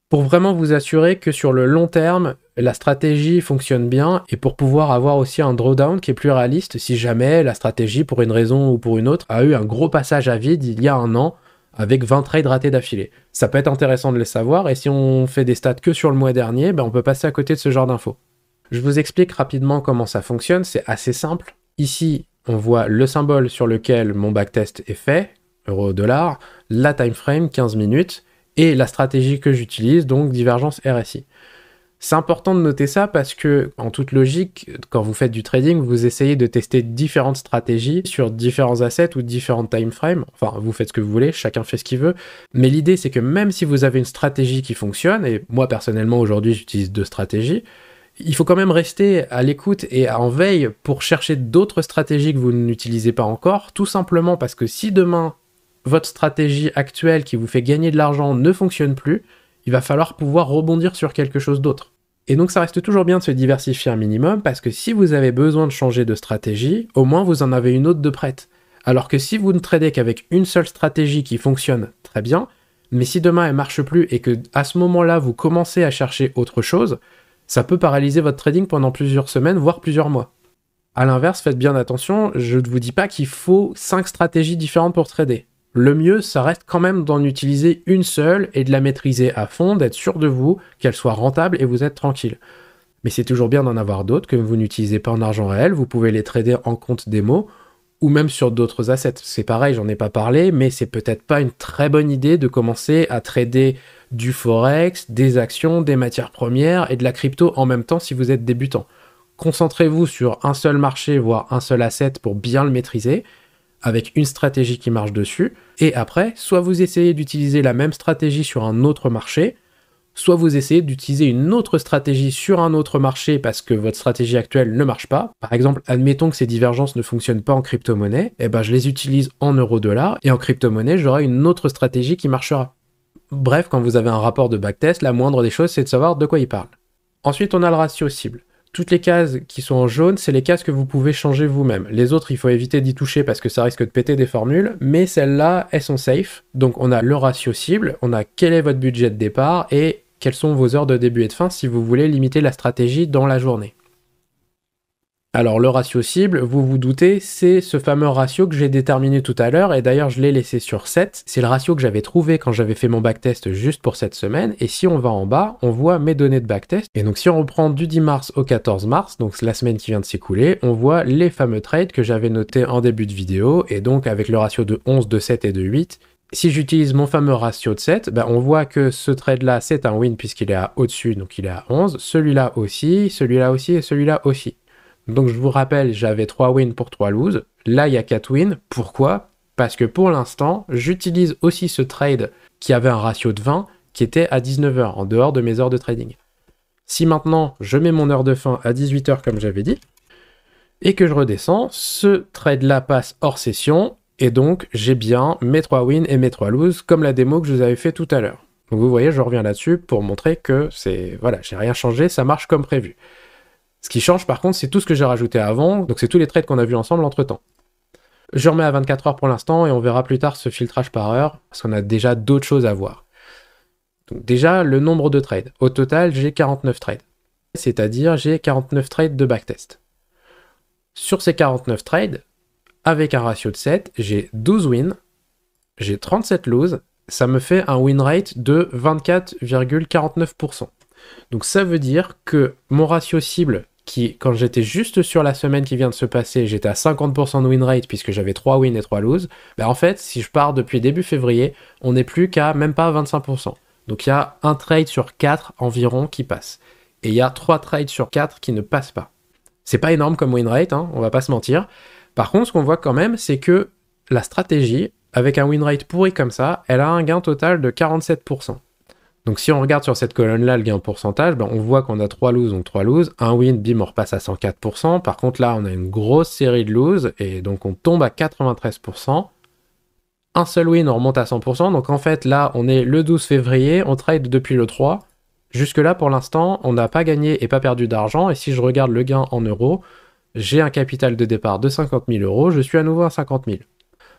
pour vraiment vous assurer que sur le long terme, la stratégie fonctionne bien et pour pouvoir avoir aussi un drawdown qui est plus réaliste si jamais la stratégie, pour une raison ou pour une autre, a eu un gros passage à vide il y a un an avec 20 trades ratés d'affilée. Ça peut être intéressant de le savoir et si on fait des stats que sur le mois dernier, on peut passer à côté de ce genre d'infos. Je vous explique rapidement comment ça fonctionne, c'est assez simple. Ici, on voit le symbole sur lequel mon backtest est fait, euro-dollar, la time frame 15 minutes, et la stratégie que j'utilise, donc divergence RSI. C'est important de noter ça parce que, en toute logique, quand vous faites du trading, vous essayez de tester différentes stratégies sur différents assets ou différentes time frames. Enfin, vous faites ce que vous voulez, chacun fait ce qu'il veut. Mais l'idée, c'est que même si vous avez une stratégie qui fonctionne, et moi personnellement aujourd'hui j'utilise 2 stratégies, il faut quand même rester à l'écoute et en veille pour chercher d'autres stratégies que vous n'utilisez pas encore, tout simplement parce que si demain, votre stratégie actuelle qui vous fait gagner de l'argent ne fonctionne plus, il va falloir pouvoir rebondir sur quelque chose d'autre. Et donc ça reste toujours bien de se diversifier un minimum, parce que si vous avez besoin de changer de stratégie, au moins vous en avez une autre de prête. Alors que si vous ne tradez qu'avec une seule stratégie qui fonctionne très bien, mais si demain elle marche plus et que à ce moment-là vous commencez à chercher autre chose, ça peut paralyser votre trading pendant plusieurs semaines, voire plusieurs mois. A l'inverse, faites bien attention, je ne vous dis pas qu'il faut 5 stratégies différentes pour trader. Le mieux, ça reste quand même d'en utiliser une seule et de la maîtriser à fond, d'être sûr de vous, qu'elle soit rentable et vous êtes tranquille. Mais c'est toujours bien d'en avoir d'autres que vous n'utilisez pas en argent réel, vous pouvez les trader en compte démo ou même sur d'autres assets. C'est pareil, j'en ai pas parlé, mais c'est peut-être pas une très bonne idée de commencer à trader du forex, des actions, des matières premières et de la crypto en même temps si vous êtes débutant. Concentrez-vous sur un seul marché, voire un seul asset pour bien le maîtriser, avec une stratégie qui marche dessus, et après, soit vous essayez d'utiliser la même stratégie sur un autre marché, soit vous essayez d'utiliser une autre stratégie sur un autre marché parce que votre stratégie actuelle ne marche pas. Par exemple, admettons que ces divergences ne fonctionnent pas en crypto-monnaie, et ben je les utilise en euro-dollar, et en crypto-monnaie, j'aurai une autre stratégie qui marchera. Bref, quand vous avez un rapport de backtest, la moindre des choses, c'est de savoir de quoi il parle. Ensuite, on a le ratio cible. Toutes les cases qui sont en jaune, c'est les cases que vous pouvez changer vous-même. Les autres, il faut éviter d'y toucher parce que ça risque de péter des formules, mais celles-là, elles sont safe. Donc on a le ratio cible, on a quel est votre budget de départ et quelles sont vos heures de début et de fin si vous voulez limiter la stratégie dans la journée. Alors le ratio cible, vous vous doutez, c'est ce fameux ratio que j'ai déterminé tout à l'heure, et d'ailleurs je l'ai laissé sur 7. C'est le ratio que j'avais trouvé quand j'avais fait mon backtest juste pour cette semaine, et si on va en bas, on voit mes données de backtest. Et donc si on reprend du 10 mars au 14 mars, donc la semaine qui vient de s'écouler, on voit les fameux trades que j'avais notés en début de vidéo, et donc avec le ratio de 11, de 7 et de 8, si j'utilise mon fameux ratio de 7, ben on voit que ce trade-là, c'est un win puisqu'il est à au-dessus, donc il est à 11, celui-là aussi et celui-là aussi. Donc je vous rappelle, j'avais 3 wins pour 3 loses. Là, il y a 4 wins. Pourquoi? Parce que pour l'instant, j'utilise aussi ce trade qui avait un ratio de 20 qui était à 19h, en dehors de mes heures de trading. Si maintenant, je mets mon heure de fin à 18h comme j'avais dit, et que je redescends, ce trade-là passe hors session, et donc j'ai bien mes 3 wins et mes 3 loses, comme la démo que je vous avais fait tout à l'heure. Donc vous voyez, je reviens là-dessus pour montrer que c'est... Voilà, j'ai rien changé, ça marche comme prévu. Ce qui change par contre, c'est tout ce que j'ai rajouté avant, donc c'est tous les trades qu'on a vus ensemble entre-temps. Je remets à 24 heures pour l'instant et on verra plus tard ce filtrage par heure, parce qu'on a déjà d'autres choses à voir. Donc déjà, le nombre de trades. Au total, j'ai 49 trades. C'est-à-dire, j'ai 49 trades de backtest. Sur ces 49 trades, avec un ratio de 7, j'ai 12 wins, j'ai 37 loses, ça me fait un win rate de 24,49%. Donc ça veut dire que mon ratio cible, qui, quand j'étais juste sur la semaine qui vient de se passer, j'étais à 50% de win rate puisque j'avais 3 wins et 3 loses, ben en fait, si je pars depuis début février, on n'est plus qu'à même pas 25%. Donc il y a un trade sur 4 environ qui passe. Et il y a 3 trades sur 4 qui ne passent pas. C'est pas énorme comme win rate, hein, on va pas se mentir. Par contre, ce qu'on voit quand même, c'est que la stratégie, avec un win rate pourri comme ça, elle a un gain total de 47%. Donc si on regarde sur cette colonne-là le gain en pourcentage, ben on voit qu'on a 3 loses, donc 3 loses. Un win, bim, on repasse à 104%. Par contre là, on a une grosse série de loses, et donc on tombe à 93%. Un seul win, on remonte à 100%. Donc en fait, là, on est le 12 février, on trade depuis le 3. Jusque-là, pour l'instant, on n'a pas gagné et pas perdu d'argent. Et si je regarde le gain en euros, j'ai un capital de départ de 50 000 euros, je suis à nouveau à 50 000.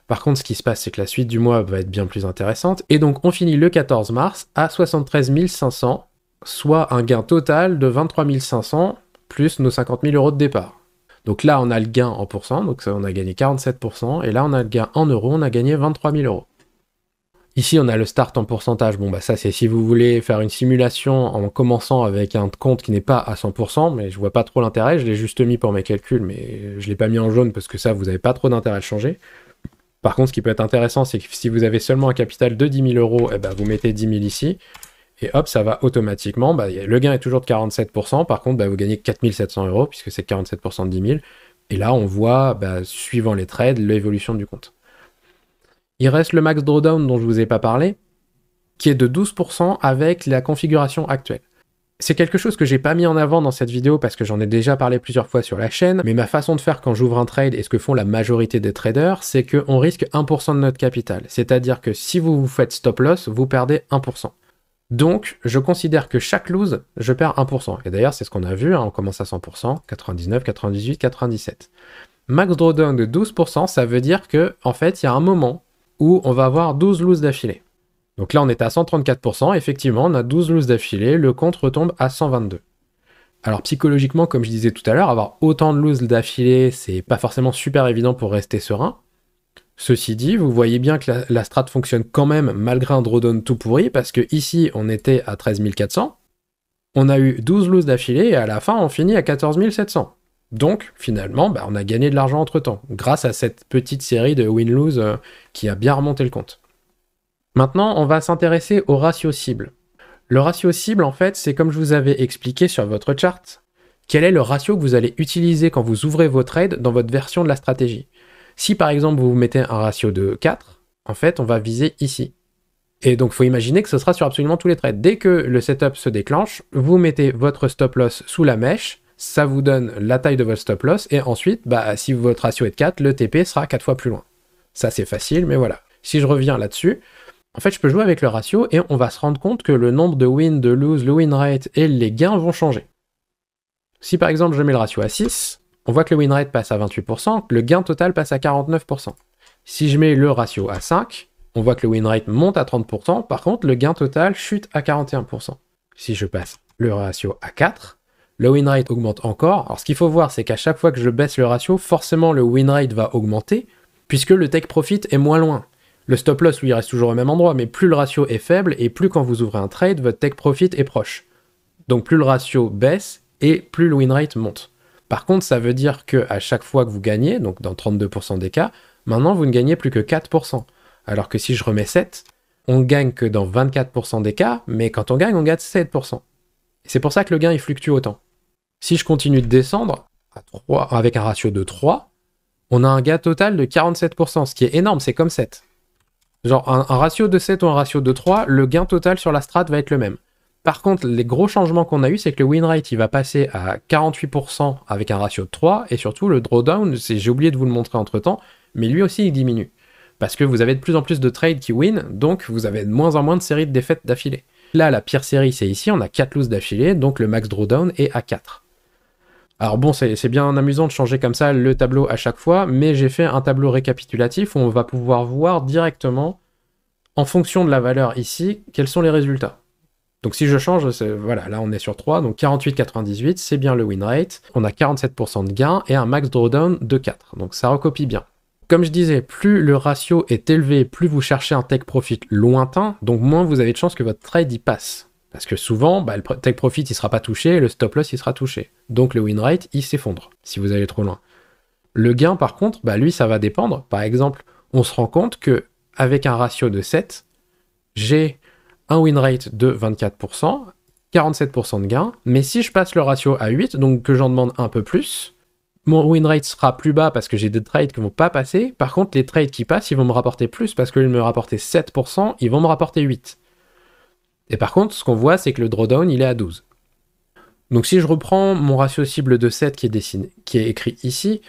Par contre, ce qui se passe, c'est que la suite du mois va être bien plus intéressante. Et donc, on finit le 14 mars à 73 500, soit un gain total de 23 500 plus nos 50 000 euros de départ. Donc là, on a le gain en pourcent, donc ça, on a gagné 47%. Et là, on a le gain en euros, on a gagné 23 000 euros. Ici, on a le start en pourcentage. Bon, bah ça, c'est si vous voulez faire une simulation en commençant avec un compte qui n'est pas à 100%, mais je vois pas trop l'intérêt. Je l'ai juste mis pour mes calculs, mais je l'ai pas mis en jaune parce que ça, vous n'avez pas trop d'intérêt à le changer. Par contre, ce qui peut être intéressant, c'est que si vous avez seulement un capital de 10 000 euros, eh ben, vous mettez 10 000 ici, et hop, ça va automatiquement. Bah, le gain est toujours de 47%, par contre, bah, vous gagnez 4 700 euros, puisque c'est 47% de 10 000. Et là, on voit, bah, suivant les trades, l'évolution du compte. Il reste le max drawdown dont je ne vous ai pas parlé, qui est de 12% avec la configuration actuelle. C'est quelque chose que j'ai pas mis en avant dans cette vidéo parce que j'en ai déjà parlé plusieurs fois sur la chaîne, mais ma façon de faire quand j'ouvre un trade et ce que font la majorité des traders, c'est qu'on risque 1% de notre capital. C'est-à-dire que si vous vous faites stop loss, vous perdez 1%. Donc, je considère que chaque lose, je perds 1%. Et d'ailleurs, c'est ce qu'on a vu, hein, on commence à 100%, 99, 98, 97. Max drawdown de 12%, ça veut dire que, en fait, il y a un moment où on va avoir 12 loses d'affilée. Donc là, on est à 134%, effectivement, on a 12 loses d'affilée, le compte retombe à 122. Alors psychologiquement, comme je disais tout à l'heure, avoir autant de loses d'affilée, c'est pas forcément super évident pour rester serein. Ceci dit, vous voyez bien que la strat fonctionne quand même malgré un drawdown tout pourri, parce que ici, on était à 13 400, on a eu 12 loses d'affilée, et à la fin, on finit à 14 700. Donc, finalement, on a gagné de l'argent entre-temps, grâce à cette petite série de win-lose qui a bien remonté le compte. Maintenant, on va s'intéresser au ratio cible. Le ratio cible, en fait, c'est comme je vous avais expliqué sur votre chart, quel est le ratio que vous allez utiliser quand vous ouvrez vos trades dans votre version de la stratégie. Si par exemple vous mettez un ratio de 4, en fait on va viser ici. Et donc il faut imaginer que ce sera sur absolument tous les trades. Dès que le setup se déclenche, vous mettez votre stop loss sous la mèche, ça vous donne la taille de votre stop loss, et ensuite, si votre ratio est de 4, le TP sera 4 fois plus loin. Ça c'est facile, mais voilà. Si je reviens là-dessus, en fait je peux jouer avec le ratio, et on va se rendre compte que le nombre de win, de lose, le win rate et les gains vont changer. Si par exemple je mets le ratio à 6, on voit que le win rate passe à 28%, le gain total passe à 49%. Si je mets le ratio à 5, on voit que le win rate monte à 30%, par contre le gain total chute à 41%. Si je passe le ratio à 4, le win rate augmente encore. Alors ce qu'il faut voir, c'est qu'à chaque fois que je baisse le ratio, forcément le win rate va augmenter, puisque le take profit est moins loin. Le stop loss, lui, il reste toujours au même endroit, mais plus le ratio est faible, et plus quand vous ouvrez un trade, votre take profit est proche. Donc plus le ratio baisse, et plus le win rate monte. Par contre, ça veut dire qu'à chaque fois que vous gagnez, donc dans 32% des cas, maintenant vous ne gagnez plus que 4%. Alors que si je remets 7, on gagne que dans 24% des cas, mais quand on gagne 7%. Et c'est pour ça que le gain il fluctue autant. Si je continue de descendre à 3, avec un ratio de 3, on a un gain total de 47%, ce qui est énorme, c'est comme 7. Genre un ratio de 7 ou un ratio de 3, le gain total sur la strat va être le même. Par contre, les gros changements qu'on a eu, c'est que le win rate, il va passer à 48% avec un ratio de 3, et surtout le drawdown, j'ai oublié de vous le montrer entre-temps, mais lui aussi, il diminue. Parce que vous avez de plus en plus de trades qui win, donc vous avez de moins en moins de séries de défaites d'affilée. Là, la pire série, c'est ici, on a 4 loses d'affilée, donc le max drawdown est à 4. Alors bon, c'est bien amusant de changer comme ça le tableau à chaque fois, mais j'ai fait un tableau récapitulatif où on va pouvoir voir directement, en fonction de la valeur ici, quels sont les résultats. Donc si je change, voilà, là on est sur 3, donc 48,98, c'est bien le win rate. On a 47% de gain et un max drawdown de 4, donc ça recopie bien. Comme je disais, plus le ratio est élevé, plus vous cherchez un take profit lointain, donc moins vous avez de chances que votre trade y passe. Parce que souvent, le take profit il sera pas touché et le stop loss il sera touché. Donc le win rate il s'effondre si vous allez trop loin. Le gain par contre, lui ça va dépendre. Par exemple, on se rend compte que avec un ratio de 7, j'ai un win rate de 24%, 47% de gain, mais si je passe le ratio à 8, donc que j'en demande un peu plus, mon win rate sera plus bas parce que j'ai des trades qui vont pas passer, par contre les trades qui passent, ils vont me rapporter plus parce qu'ils me rapportaient 7%, ils vont me rapporter 8. Et par contre, ce qu'on voit, c'est que le drawdown, il est à 12. Donc si je reprends mon ratio cible de 7 qui est écrit ici,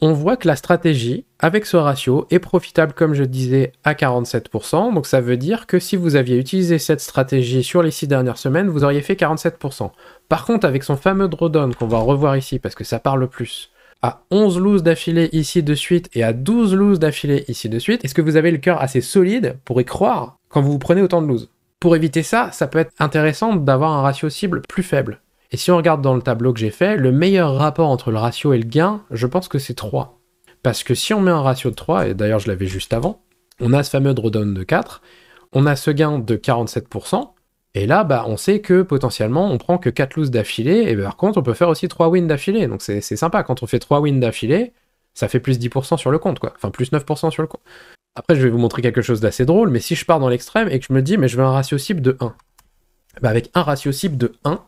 on voit que la stratégie, avec ce ratio, est profitable, comme je disais, à 47%. Donc ça veut dire que si vous aviez utilisé cette stratégie sur les 6 dernières semaines, vous auriez fait 47%. Par contre, avec son fameux drawdown, qu'on va revoir ici, parce que ça parle plus, à 11 loses d'affilée ici de suite, et à 12 loses d'affilée ici de suite, est-ce que vous avez le cœur assez solide pour y croire quand vous prenez autant de loses? Pour éviter ça, ça peut être intéressant d'avoir un ratio cible plus faible. Et si on regarde dans le tableau que j'ai fait, le meilleur rapport entre le ratio et le gain, je pense que c'est 3. Parce que si on met un ratio de 3, et d'ailleurs je l'avais juste avant, on a ce fameux drawdown de 4, on a ce gain de 47%, et là, on sait que potentiellement, on prend que 4 loses d'affilée, et par contre, on peut faire aussi 3 wins d'affilée, donc c'est sympa, quand on fait 3 wins d'affilée, ça fait plus 10% sur le compte, quoi. Enfin, plus 9% sur le compte. Après, je vais vous montrer quelque chose d'assez drôle, mais si je pars dans l'extrême et que je me dis, mais je veux un ratio cible de 1, avec un ratio cible de 1,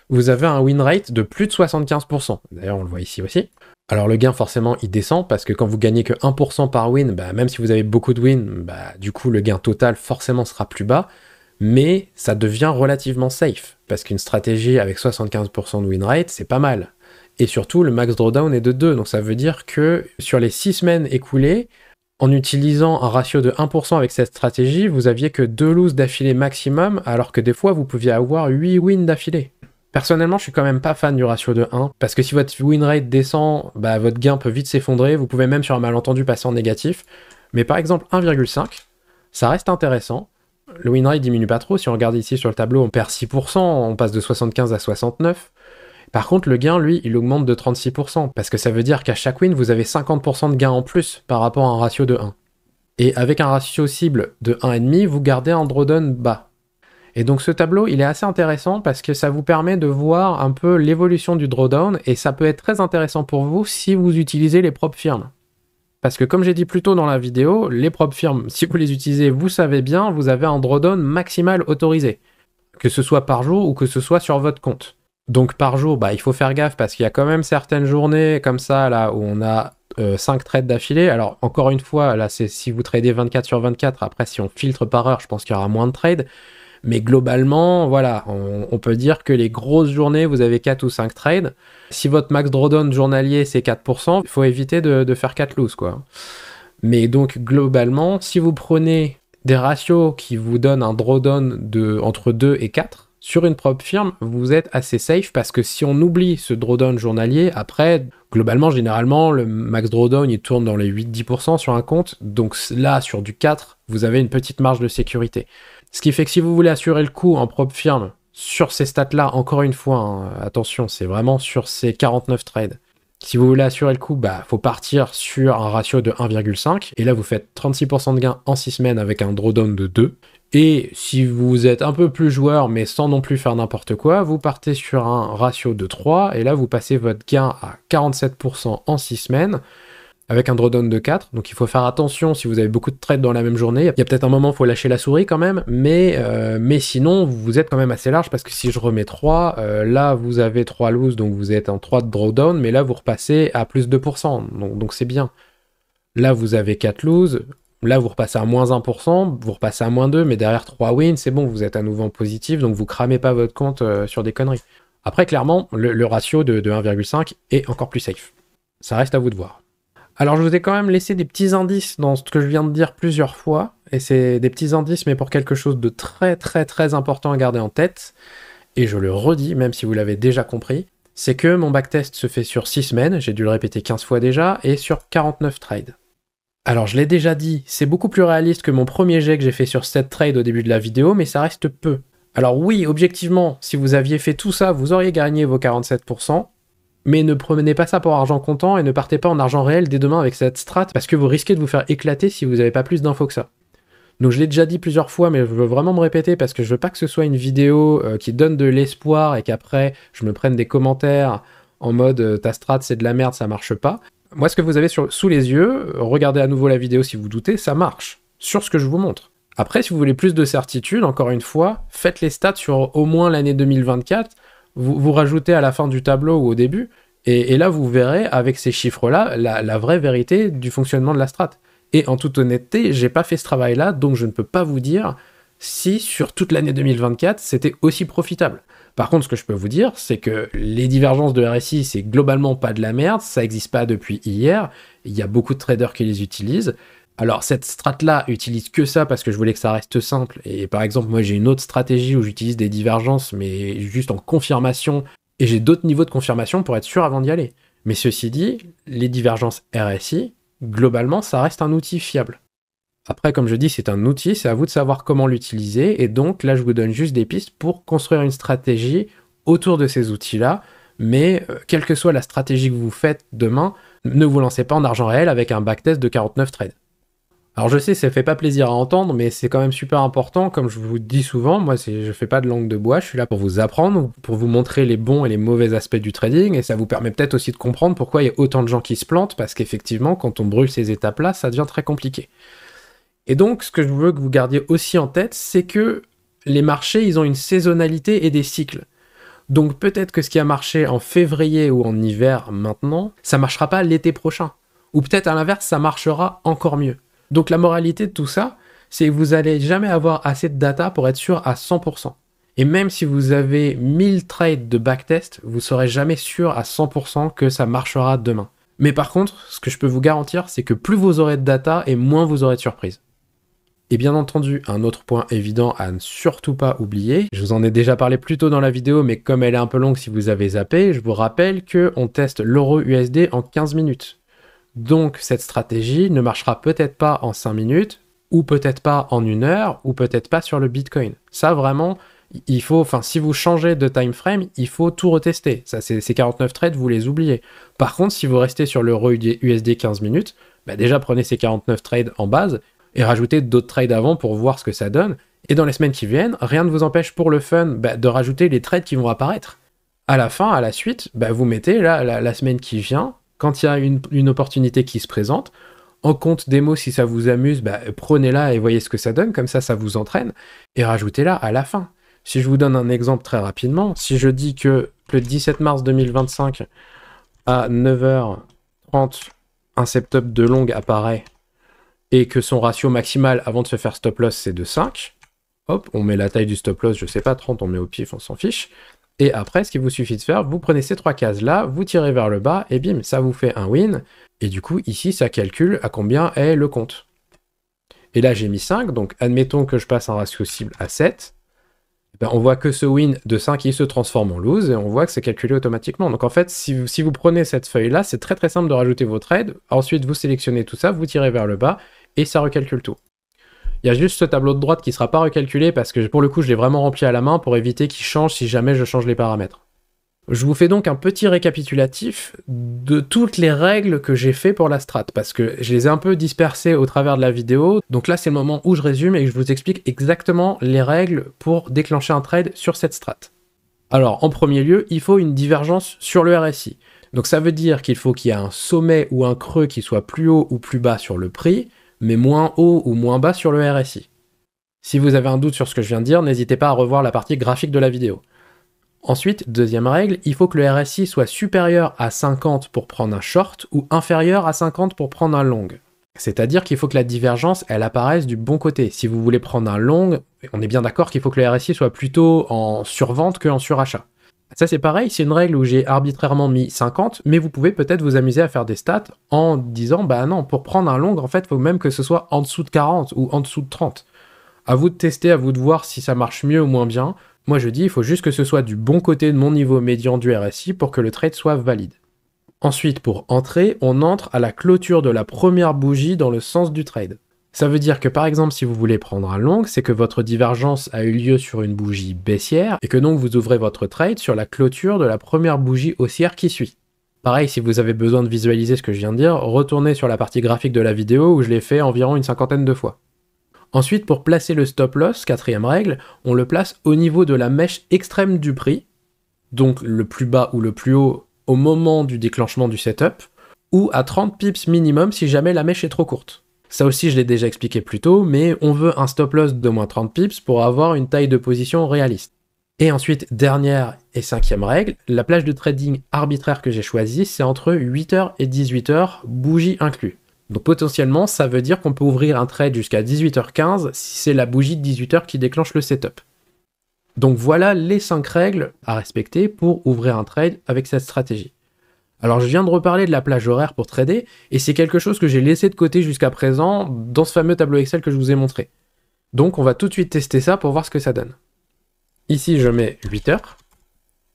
vous avez un win rate de plus de 75%. D'ailleurs, on le voit ici aussi. Alors le gain, forcément, il descend, parce que quand vous gagnez que 1% par win, même si vous avez beaucoup de wins, du coup, le gain total, forcément, sera plus bas, mais ça devient relativement safe, parce qu'une stratégie avec 75% de win rate, c'est pas mal. Et surtout, le max drawdown est de 2, donc ça veut dire que sur les 6 semaines écoulées, en utilisant un ratio de 1% avec cette stratégie, vous aviez que 2 loses d'affilée maximum, alors que des fois, vous pouviez avoir 8 wins d'affilée. Personnellement, je suis quand même pas fan du ratio de 1, parce que si votre win rate descend, votre gain peut vite s'effondrer, vous pouvez même sur un malentendu passer en négatif, mais par exemple 1,5, ça reste intéressant, le win rate diminue pas trop, si on regarde ici sur le tableau, on perd 6%, on passe de 75 à 69, par contre le gain, lui, il augmente de 36%, parce que ça veut dire qu'à chaque win, vous avez 50% de gain en plus par rapport à un ratio de 1. Et avec un ratio cible de 1,5, vous gardez un drawdown bas. Et donc ce tableau, il est assez intéressant parce que ça vous permet de voir un peu l'évolution du drawdown et ça peut être très intéressant pour vous si vous utilisez les propres firmes. Parce que comme j'ai dit plus tôt dans la vidéo, les propres firmes, si vous les utilisez, vous savez bien, vous avez un drawdown maximal autorisé. Que ce soit par jour ou que ce soit sur votre compte. Donc par jour, il faut faire gaffe parce qu'il y a quand même certaines journées comme ça là où on a 5 trades d'affilée. Alors encore une fois, là c'est si vous tradez 24 sur 24, après si on filtre par heure, je pense qu'il y aura moins de trades. Mais globalement, voilà, on peut dire que les grosses journées, vous avez 4 ou 5 trades. Si votre max drawdown journalier c'est 4%, il faut éviter de faire 4 loses quoi. Mais donc globalement, si vous prenez des ratios qui vous donnent un drawdown entre 2 et 4, sur une propre firme, vous êtes assez safe parce que si on oublie ce drawdown journalier, après, globalement, généralement, le max drawdown, il tourne dans les 8-10% sur un compte. Donc là, sur du 4, vous avez une petite marge de sécurité. Ce qui fait que si vous voulez assurer le coup en propre firme, sur ces stats-là, encore une fois, attention, c'est vraiment sur ces 49 trades. Si vous voulez assurer le coup, faut partir sur un ratio de 1,5. Et là, vous faites 36% de gain en 6 semaines avec un drawdown de 2. Et si vous êtes un peu plus joueur, mais sans non plus faire n'importe quoi, vous partez sur un ratio de 3. Et là, vous passez votre gain à 47% en 6 semaines avec un drawdown de 4. Donc il faut faire attention si vous avez beaucoup de trades dans la même journée. Il y a peut-être un moment où il faut lâcher la souris quand même, mais sinon, vous êtes quand même assez large parce que si je remets 3, là, vous avez 3 loses, donc vous êtes en 3 de drawdown, mais là, vous repassez à plus 2%, donc c'est bien. Là, vous avez 4 loses, là, vous repassez à moins 1%, vous repassez à moins 2, mais derrière 3 wins, c'est bon, vous êtes à nouveau en positif, donc vous cramez pas votre compte sur des conneries. Après, clairement, le ratio de 1,5 est encore plus safe. Ça reste à vous de voir. Alors je vous ai quand même laissé des petits indices dans ce que je viens de dire plusieurs fois, et c'est des petits indices mais pour quelque chose de très très très important à garder en tête, et je le redis même si vous l'avez déjà compris, c'est que mon backtest se fait sur 6 semaines, j'ai dû le répéter 15 fois déjà, et sur 49 trades. Alors je l'ai déjà dit, c'est beaucoup plus réaliste que mon premier jet que j'ai fait sur 7 trades au début de la vidéo, mais ça reste peu. Alors oui, objectivement, si vous aviez fait tout ça, vous auriez gagné vos 47%, mais ne prenez pas ça pour argent comptant et ne partez pas en argent réel dès demain avec cette strat parce que vous risquez de vous faire éclater si vous n'avez pas plus d'infos que ça. Donc je l'ai déjà dit plusieurs fois, mais je veux vraiment me répéter parce que je veux pas que ce soit une vidéo qui donne de l'espoir et qu'après je me prenne des commentaires en mode ta strat c'est de la merde, ça marche pas. Moi ce que vous avez sous les yeux, regardez à nouveau la vidéo si vous doutez, ça marche sur ce que je vous montre. Après si vous voulez plus de certitude, encore une fois, faites les stats sur au moins l'année 2024. Vous rajoutez à la fin du tableau ou au début, et là vous verrez avec ces chiffres-là la vraie vérité du fonctionnement de la strat. Et en toute honnêteté, j'ai pas fait ce travail-là, donc je ne peux pas vous dire si sur toute l'année 2024 c'était aussi profitable. Par contre, ce que je peux vous dire, c'est que les divergences de RSI, c'est globalement pas de la merde, ça n'existe pas depuis hier, il y a beaucoup de traders qui les utilisent. Alors cette strat-là utilise que ça parce que je voulais que ça reste simple. Et par exemple, moi j'ai une autre stratégie où j'utilise des divergences, mais juste en confirmation. Et j'ai d'autres niveaux de confirmation pour être sûr avant d'y aller. Mais ceci dit, les divergences RSI, globalement, ça reste un outil fiable. Après, comme je dis, c'est un outil, c'est à vous de savoir comment l'utiliser. Et donc là, je vous donne juste des pistes pour construire une stratégie autour de ces outils-là. Mais quelle que soit la stratégie que vous faites demain, ne vous lancez pas en argent réel avec un backtest de 49 trades. Alors je sais, ça fait pas plaisir à entendre, mais c'est quand même super important, comme je vous dis souvent, moi je fais pas de langue de bois, je suis là pour vous apprendre, pour vous montrer les bons et les mauvais aspects du trading, et ça vous permet peut-être aussi de comprendre pourquoi il y a autant de gens qui se plantent, parce qu'effectivement, quand on brûle ces étapes-là, ça devient très compliqué. Et donc, ce que je veux que vous gardiez aussi en tête, c'est que les marchés, ils ont une saisonnalité et des cycles. Donc peut-être que ce qui a marché en février ou en hiver maintenant, ça marchera pas l'été prochain. Ou peut-être à l'inverse, ça marchera encore mieux. Donc la moralité de tout ça, c'est que vous n'allez jamais avoir assez de data pour être sûr à 100%. Et même si vous avez 1000 trades de backtest, vous ne serez jamais sûr à 100% que ça marchera demain. Mais par contre, ce que je peux vous garantir, c'est que plus vous aurez de data et moins vous aurez de surprises. Et bien entendu, un autre point évident à ne surtout pas oublier, je vous en ai déjà parlé plus tôt dans la vidéo, mais comme elle est un peu longue si vous avez zappé, je vous rappelle qu'on teste l'euro USD en 15 minutes. Donc cette stratégie ne marchera peut-être pas en 5 minutes, ou peut-être pas en 1 heure, ou peut-être pas sur le Bitcoin. Ça vraiment, il faut, si vous changez de time frame, il faut tout retester. Ça, ces 49 trades, vous les oubliez. Par contre, si vous restez sur l'euro USD 15 minutes, déjà prenez ces 49 trades en base, et rajouter d'autres trades avant pour voir ce que ça donne. Et dans les semaines qui viennent, rien ne vous empêche pour le fun de rajouter les trades qui vont apparaître. À la fin, à la suite, vous mettez là, la semaine qui vient, quand il y a une opportunité qui se présente, en compte démo si ça vous amuse, prenez-la et voyez ce que ça donne, comme ça vous entraîne, et rajoutez-la à la fin. Si je vous donne un exemple très rapidement, si je dis que le 17 mars 2025, à 9h30, un setup de long apparaît, et que son ratio maximal avant de se faire stop loss, c'est de 5, hop, on met la taille du stop loss, je sais pas, 30, on met au pif, on s'en fiche. Et après, ce qu'il vous suffit de faire, vous prenez ces 3 cases-là, vous tirez vers le bas, et bim, ça vous fait un win. Et du coup, ici, ça calcule à combien est le compte. Et là, j'ai mis 5, donc admettons que je passe un ratio cible à 7. On voit que ce win de 5, il se transforme en lose, et on voit que c'est calculé automatiquement. Donc en fait, si vous prenez cette feuille-là, c'est très très simple de rajouter vos trades. Ensuite, vous sélectionnez tout ça, vous tirez vers le bas, et ça recalcule tout. Il y a juste ce tableau de droite qui ne sera pas recalculé parce que pour le coup je l'ai vraiment rempli à la main pour éviter qu'il change si jamais je change les paramètres. Je vous fais donc un petit récapitulatif de toutes les règles que j'ai fait pour la strat parce que je les ai un peu dispersées au travers de la vidéo. Donc là c'est le moment où je résume et que je vous explique exactement les règles pour déclencher un trade sur cette strat. Alors en premier lieu, il faut une divergence sur le RSI. Donc ça veut dire qu'il faut qu'il y ait un sommet ou un creux qui soit plus haut ou plus bas sur le prix, mais moins haut ou moins bas sur le RSI. Si vous avez un doute sur ce que je viens de dire, n'hésitez pas à revoir la partie graphique de la vidéo. Ensuite, deuxième règle, il faut que le RSI soit supérieur à 50 pour prendre un short ou inférieur à 50 pour prendre un long. C'est-à-dire qu'il faut que la divergence, elle apparaisse du bon côté. Si vous voulez prendre un long, on est bien d'accord qu'il faut que le RSI soit plutôt en survente qu'en surachat. Ça c'est pareil, c'est une règle où j'ai arbitrairement mis 50, mais vous pouvez peut-être vous amuser à faire des stats en disant non, pour prendre un long, en fait, il faut même que ce soit en dessous de 40 ou en dessous de 30. À vous de tester, à vous de voir si ça marche mieux ou moins bien. Moi je dis, il faut juste que ce soit du bon côté de mon niveau médian du RSI pour que le trade soit valide. Ensuite, pour entrer, on entre à la clôture de la première bougie dans le sens du trade. Ça veut dire que par exemple, si vous voulez prendre un long, c'est que votre divergence a eu lieu sur une bougie baissière et que donc vous ouvrez votre trade sur la clôture de la première bougie haussière qui suit. Pareil, si vous avez besoin de visualiser ce que je viens de dire, retournez sur la partie graphique de la vidéo où je l'ai fait environ une 50aine de fois. Ensuite, pour placer le stop loss, quatrième règle, on le place au niveau de la mèche extrême du prix, donc le plus bas ou le plus haut au moment du déclenchement du setup, ou à 30 pips minimum si jamais la mèche est trop courte. Ça aussi, je l'ai déjà expliqué plus tôt, mais on veut un stop loss de moins 30 pips pour avoir une taille de position réaliste. Et ensuite, dernière et cinquième règle, la plage de trading arbitraire que j'ai choisie, c'est entre 8h et 18h, bougie inclus. Donc potentiellement, ça veut dire qu'on peut ouvrir un trade jusqu'à 18h15 si c'est la bougie de 18h qui déclenche le setup. Donc voilà les 5 règles à respecter pour ouvrir un trade avec cette stratégie. Alors je viens de reparler de la plage horaire pour trader, et c'est quelque chose que j'ai laissé de côté jusqu'à présent dans ce fameux tableau Excel que je vous ai montré. Donc on va tout de suite tester ça pour voir ce que ça donne. Ici je mets 8h,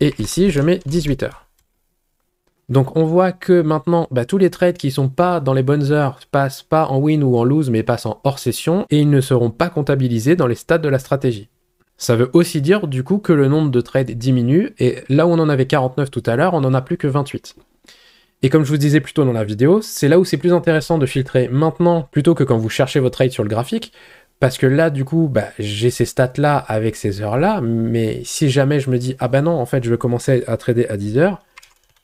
et ici je mets 18h. Donc on voit que maintenant, tous les trades qui sont pas dans les bonnes heures passent pas en win ou en lose, mais passent en hors session, et ils ne seront pas comptabilisés dans les stats de la stratégie. Ça veut aussi dire du coup que le nombre de trades diminue, et là où on en avait 49 tout à l'heure, on n'en a plus que 28. Et comme je vous disais plus tôt dans la vidéo, c'est là où c'est plus intéressant de filtrer maintenant plutôt que quand vous cherchez vos trades sur le graphique, parce que là du coup, j'ai ces stats-là avec ces heures-là, mais si jamais je me dis, non, en fait je veux commencer à trader à 10 heures,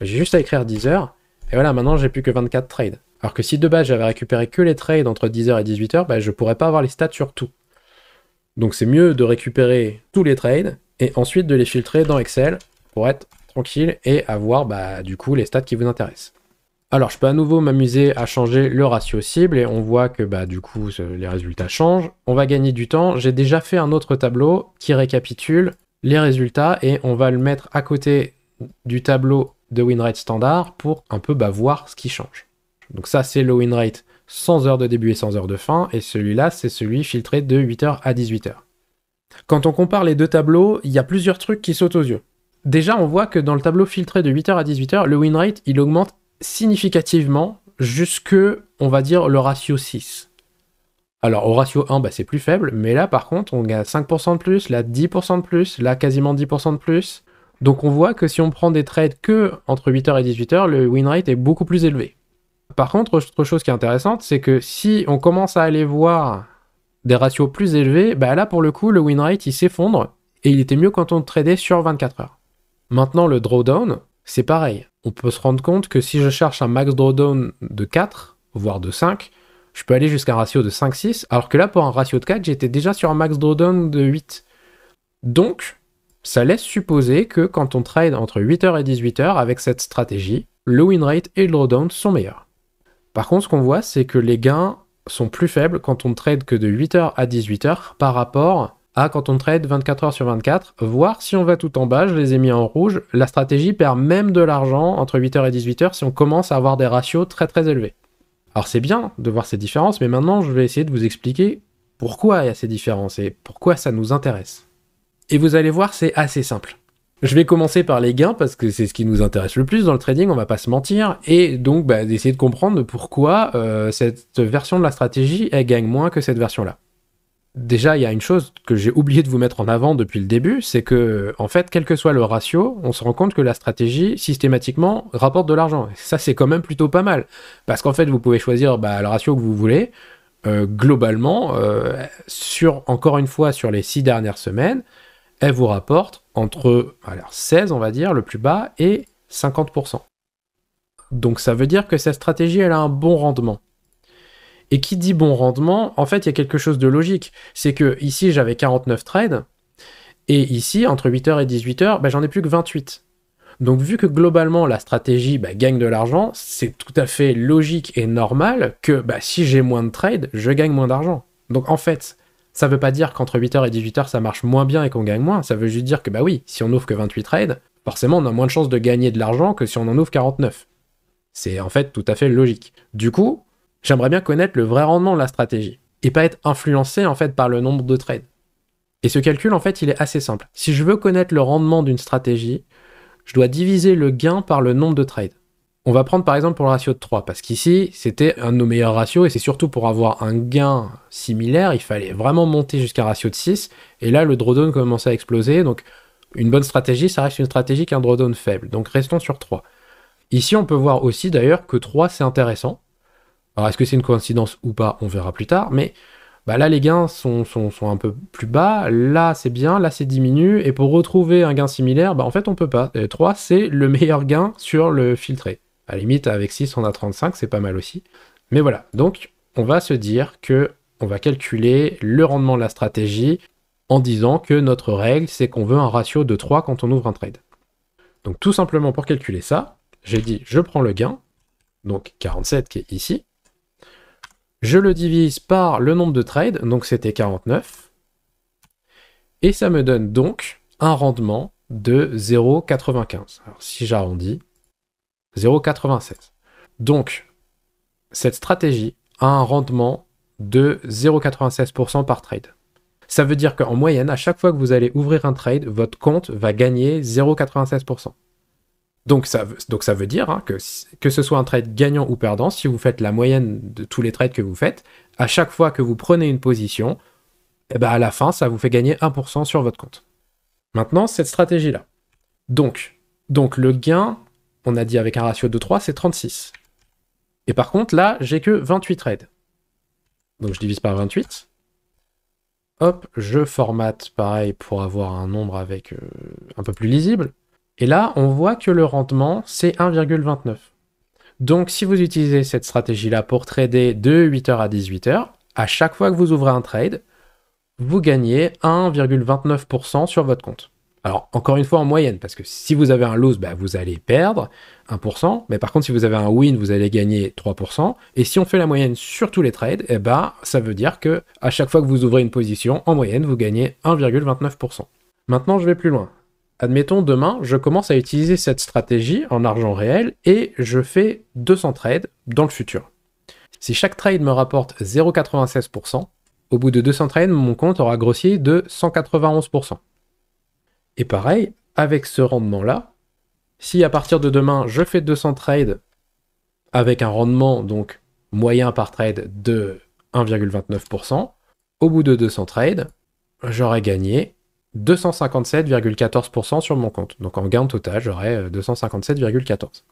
j'ai juste à écrire 10 heures, et voilà, maintenant j'ai plus que 24 trades. Alors que si de base j'avais récupéré que les trades entre 10h et 18h, je pourrais pas avoir les stats sur tout. Donc c'est mieux de récupérer tous les trades, et ensuite de les filtrer dans Excel, pour être tranquille et avoir du coup les stats qui vous intéressent. Alors je peux à nouveau m'amuser à changer le ratio cible et on voit que du coup les résultats changent. On va gagner du temps. J'ai déjà fait un autre tableau qui récapitule les résultats et on va le mettre à côté du tableau de win rate standard pour un peu voir ce qui change. Donc ça c'est le win rate sans heure de début et sans heure de fin, et celui-là c'est celui filtré de 8h à 18h. Quand on compare les deux tableaux, il y a plusieurs trucs qui sautent aux yeux. Déjà, on voit que dans le tableau filtré de 8h à 18h, le win rate, il augmente significativement jusque, on va dire, le ratio 6. Alors, au ratio 1, c'est plus faible, mais là, par contre, on gagne 5% de plus, là, 10% de plus, là, quasiment 10% de plus. Donc, on voit que si on prend des trades que entre 8h et 18h, le win rate est beaucoup plus élevé. Par contre, autre chose qui est intéressante, c'est que si on commence à aller voir des ratios plus élevés, bah là pour le coup le win rate il s'effondre et il était mieux quand on tradait sur 24 heures. Maintenant le drawdown, c'est pareil. On peut se rendre compte que si je cherche un max drawdown de 4, voire de 5, je peux aller jusqu'à un ratio de 5-6, alors que là pour un ratio de 4, j'étais déjà sur un max drawdown de 8. Donc, ça laisse supposer que quand on trade entre 8h et 18h avec cette stratégie, le win rate et le drawdown sont meilleurs. Par contre, ce qu'on voit, c'est que les gains sont plus faibles quand on trade que de 8h à 18h par rapport à quand on trade 24h sur 24, voire si on va tout en bas, je les ai mis en rouge, la stratégie perd même de l'argent entre 8h et 18h si on commence à avoir des ratios très très élevés. Alors c'est bien de voir ces différences, mais maintenant je vais essayer de vous expliquer pourquoi il y a ces différences et pourquoi ça nous intéresse. Et vous allez voir, c'est assez simple. Je vais commencer par les gains parce que c'est ce qui nous intéresse le plus dans le trading, on va pas se mentir, et donc d'essayer de comprendre pourquoi cette version de la stratégie elle gagne moins que cette version-là. Déjà, il y a une chose que j'ai oublié de vous mettre en avant depuis le début, c'est que, en fait, quel que soit le ratio, on se rend compte que la stratégie, systématiquement, rapporte de l'argent. Et ça, c'est quand même plutôt pas mal. Parce qu'en fait, vous pouvez choisir le ratio que vous voulez. Globalement, encore une fois, sur les 6 dernières semaines, elle vous rapporte entre 16, on va dire, le plus bas, et 50%. Donc ça veut dire que cette stratégie, elle a un bon rendement. Et qui dit bon rendement, en fait, il y a quelque chose de logique. C'est que ici, j'avais 49 trades, et ici, entre 8h et 18h, j'en ai plus que 28. Donc, vu que globalement, la stratégie gagne de l'argent, c'est tout à fait logique et normal que si j'ai moins de trades, je gagne moins d'argent. Donc, en fait, ça veut pas dire qu'entre 8h et 18h, ça marche moins bien et qu'on gagne moins. Ça veut juste dire que, oui, si on ouvre que 28 trades, forcément, on a moins de chances de gagner de l'argent que si on en ouvre 49. C'est en fait tout à fait logique. Du coup, j'aimerais bien connaître le vrai rendement de la stratégie et pas être influencé en fait par le nombre de trades. Et ce calcul en fait il est assez simple. Si je veux connaître le rendement d'une stratégie, je dois diviser le gain par le nombre de trades. On va prendre par exemple pour le ratio de 3 parce qu'ici c'était un de nos meilleurs ratios et c'est surtout pour avoir un gain similaire, il fallait vraiment monter jusqu'à un ratio de 6 et là le drawdown commençait à exploser donc une bonne stratégie ça reste une stratégie qui a un drawdown faible. Donc restons sur 3. Ici on peut voir aussi d'ailleurs que 3 c'est intéressant. Alors, est-ce que c'est une coïncidence ou pas? On verra plus tard. Mais là, les gains sont un peu plus bas. Là, c'est bien. Là, c'est diminue. Et pour retrouver un gain similaire, en fait, on peut pas. Et 3, c'est le meilleur gain sur le filtré. À la limite, avec 6, on a 35. C'est pas mal aussi. Mais voilà. Donc, on va se dire que on va calculer le rendement de la stratégie en disant que notre règle, c'est qu'on veut un ratio de 3 quand on ouvre un trade. Donc, tout simplement, pour calculer ça, j'ai dit, je prends le gain. Donc, 47 qui est ici. Je le divise par le nombre de trades, donc c'était 49. Et ça me donne donc un rendement de 0,95. Alors si j'arrondis, 0,96. Donc, cette stratégie a un rendement de 0,96% par trade. Ça veut dire qu'en moyenne, à chaque fois que vous allez ouvrir un trade, votre compte va gagner 0,96%. Donc ça veut dire que ce soit un trade gagnant ou perdant, si vous faites la moyenne de tous les trades que vous faites, à chaque fois que vous prenez une position, à la fin, ça vous fait gagner 1% sur votre compte. Maintenant, cette stratégie-là. Donc le gain, on a dit avec un ratio de 3, c'est 36. Et par contre, là, j'ai que 28 trades. Donc je divise par 28. Hop, je formate pareil pour avoir un nombre avec un peu plus lisible. Et là, on voit que le rendement, c'est 1,29. Donc, si vous utilisez cette stratégie-là pour trader de 8h à 18h, à chaque fois que vous ouvrez un trade, vous gagnez 1,29% sur votre compte. Alors, encore une fois en moyenne, parce que si vous avez un lose, vous allez perdre 1%, mais par contre, si vous avez un win, vous allez gagner 3%. Et si on fait la moyenne sur tous les trades, ça veut dire que à chaque fois que vous ouvrez une position, en moyenne, vous gagnez 1,29%. Maintenant, je vais plus loin. Admettons, demain, je commence à utiliser cette stratégie en argent réel et je fais 200 trades dans le futur. Si chaque trade me rapporte 0,96%, au bout de 200 trades, mon compte aura grossi de 191%. Et pareil, avec ce rendement-là, si à partir de demain, je fais 200 trades avec un rendement donc moyen par trade de 1,29%, au bout de 200 trades, j'aurais gagné 257,14% sur mon compte. Donc en gain total, j'aurai 257,14.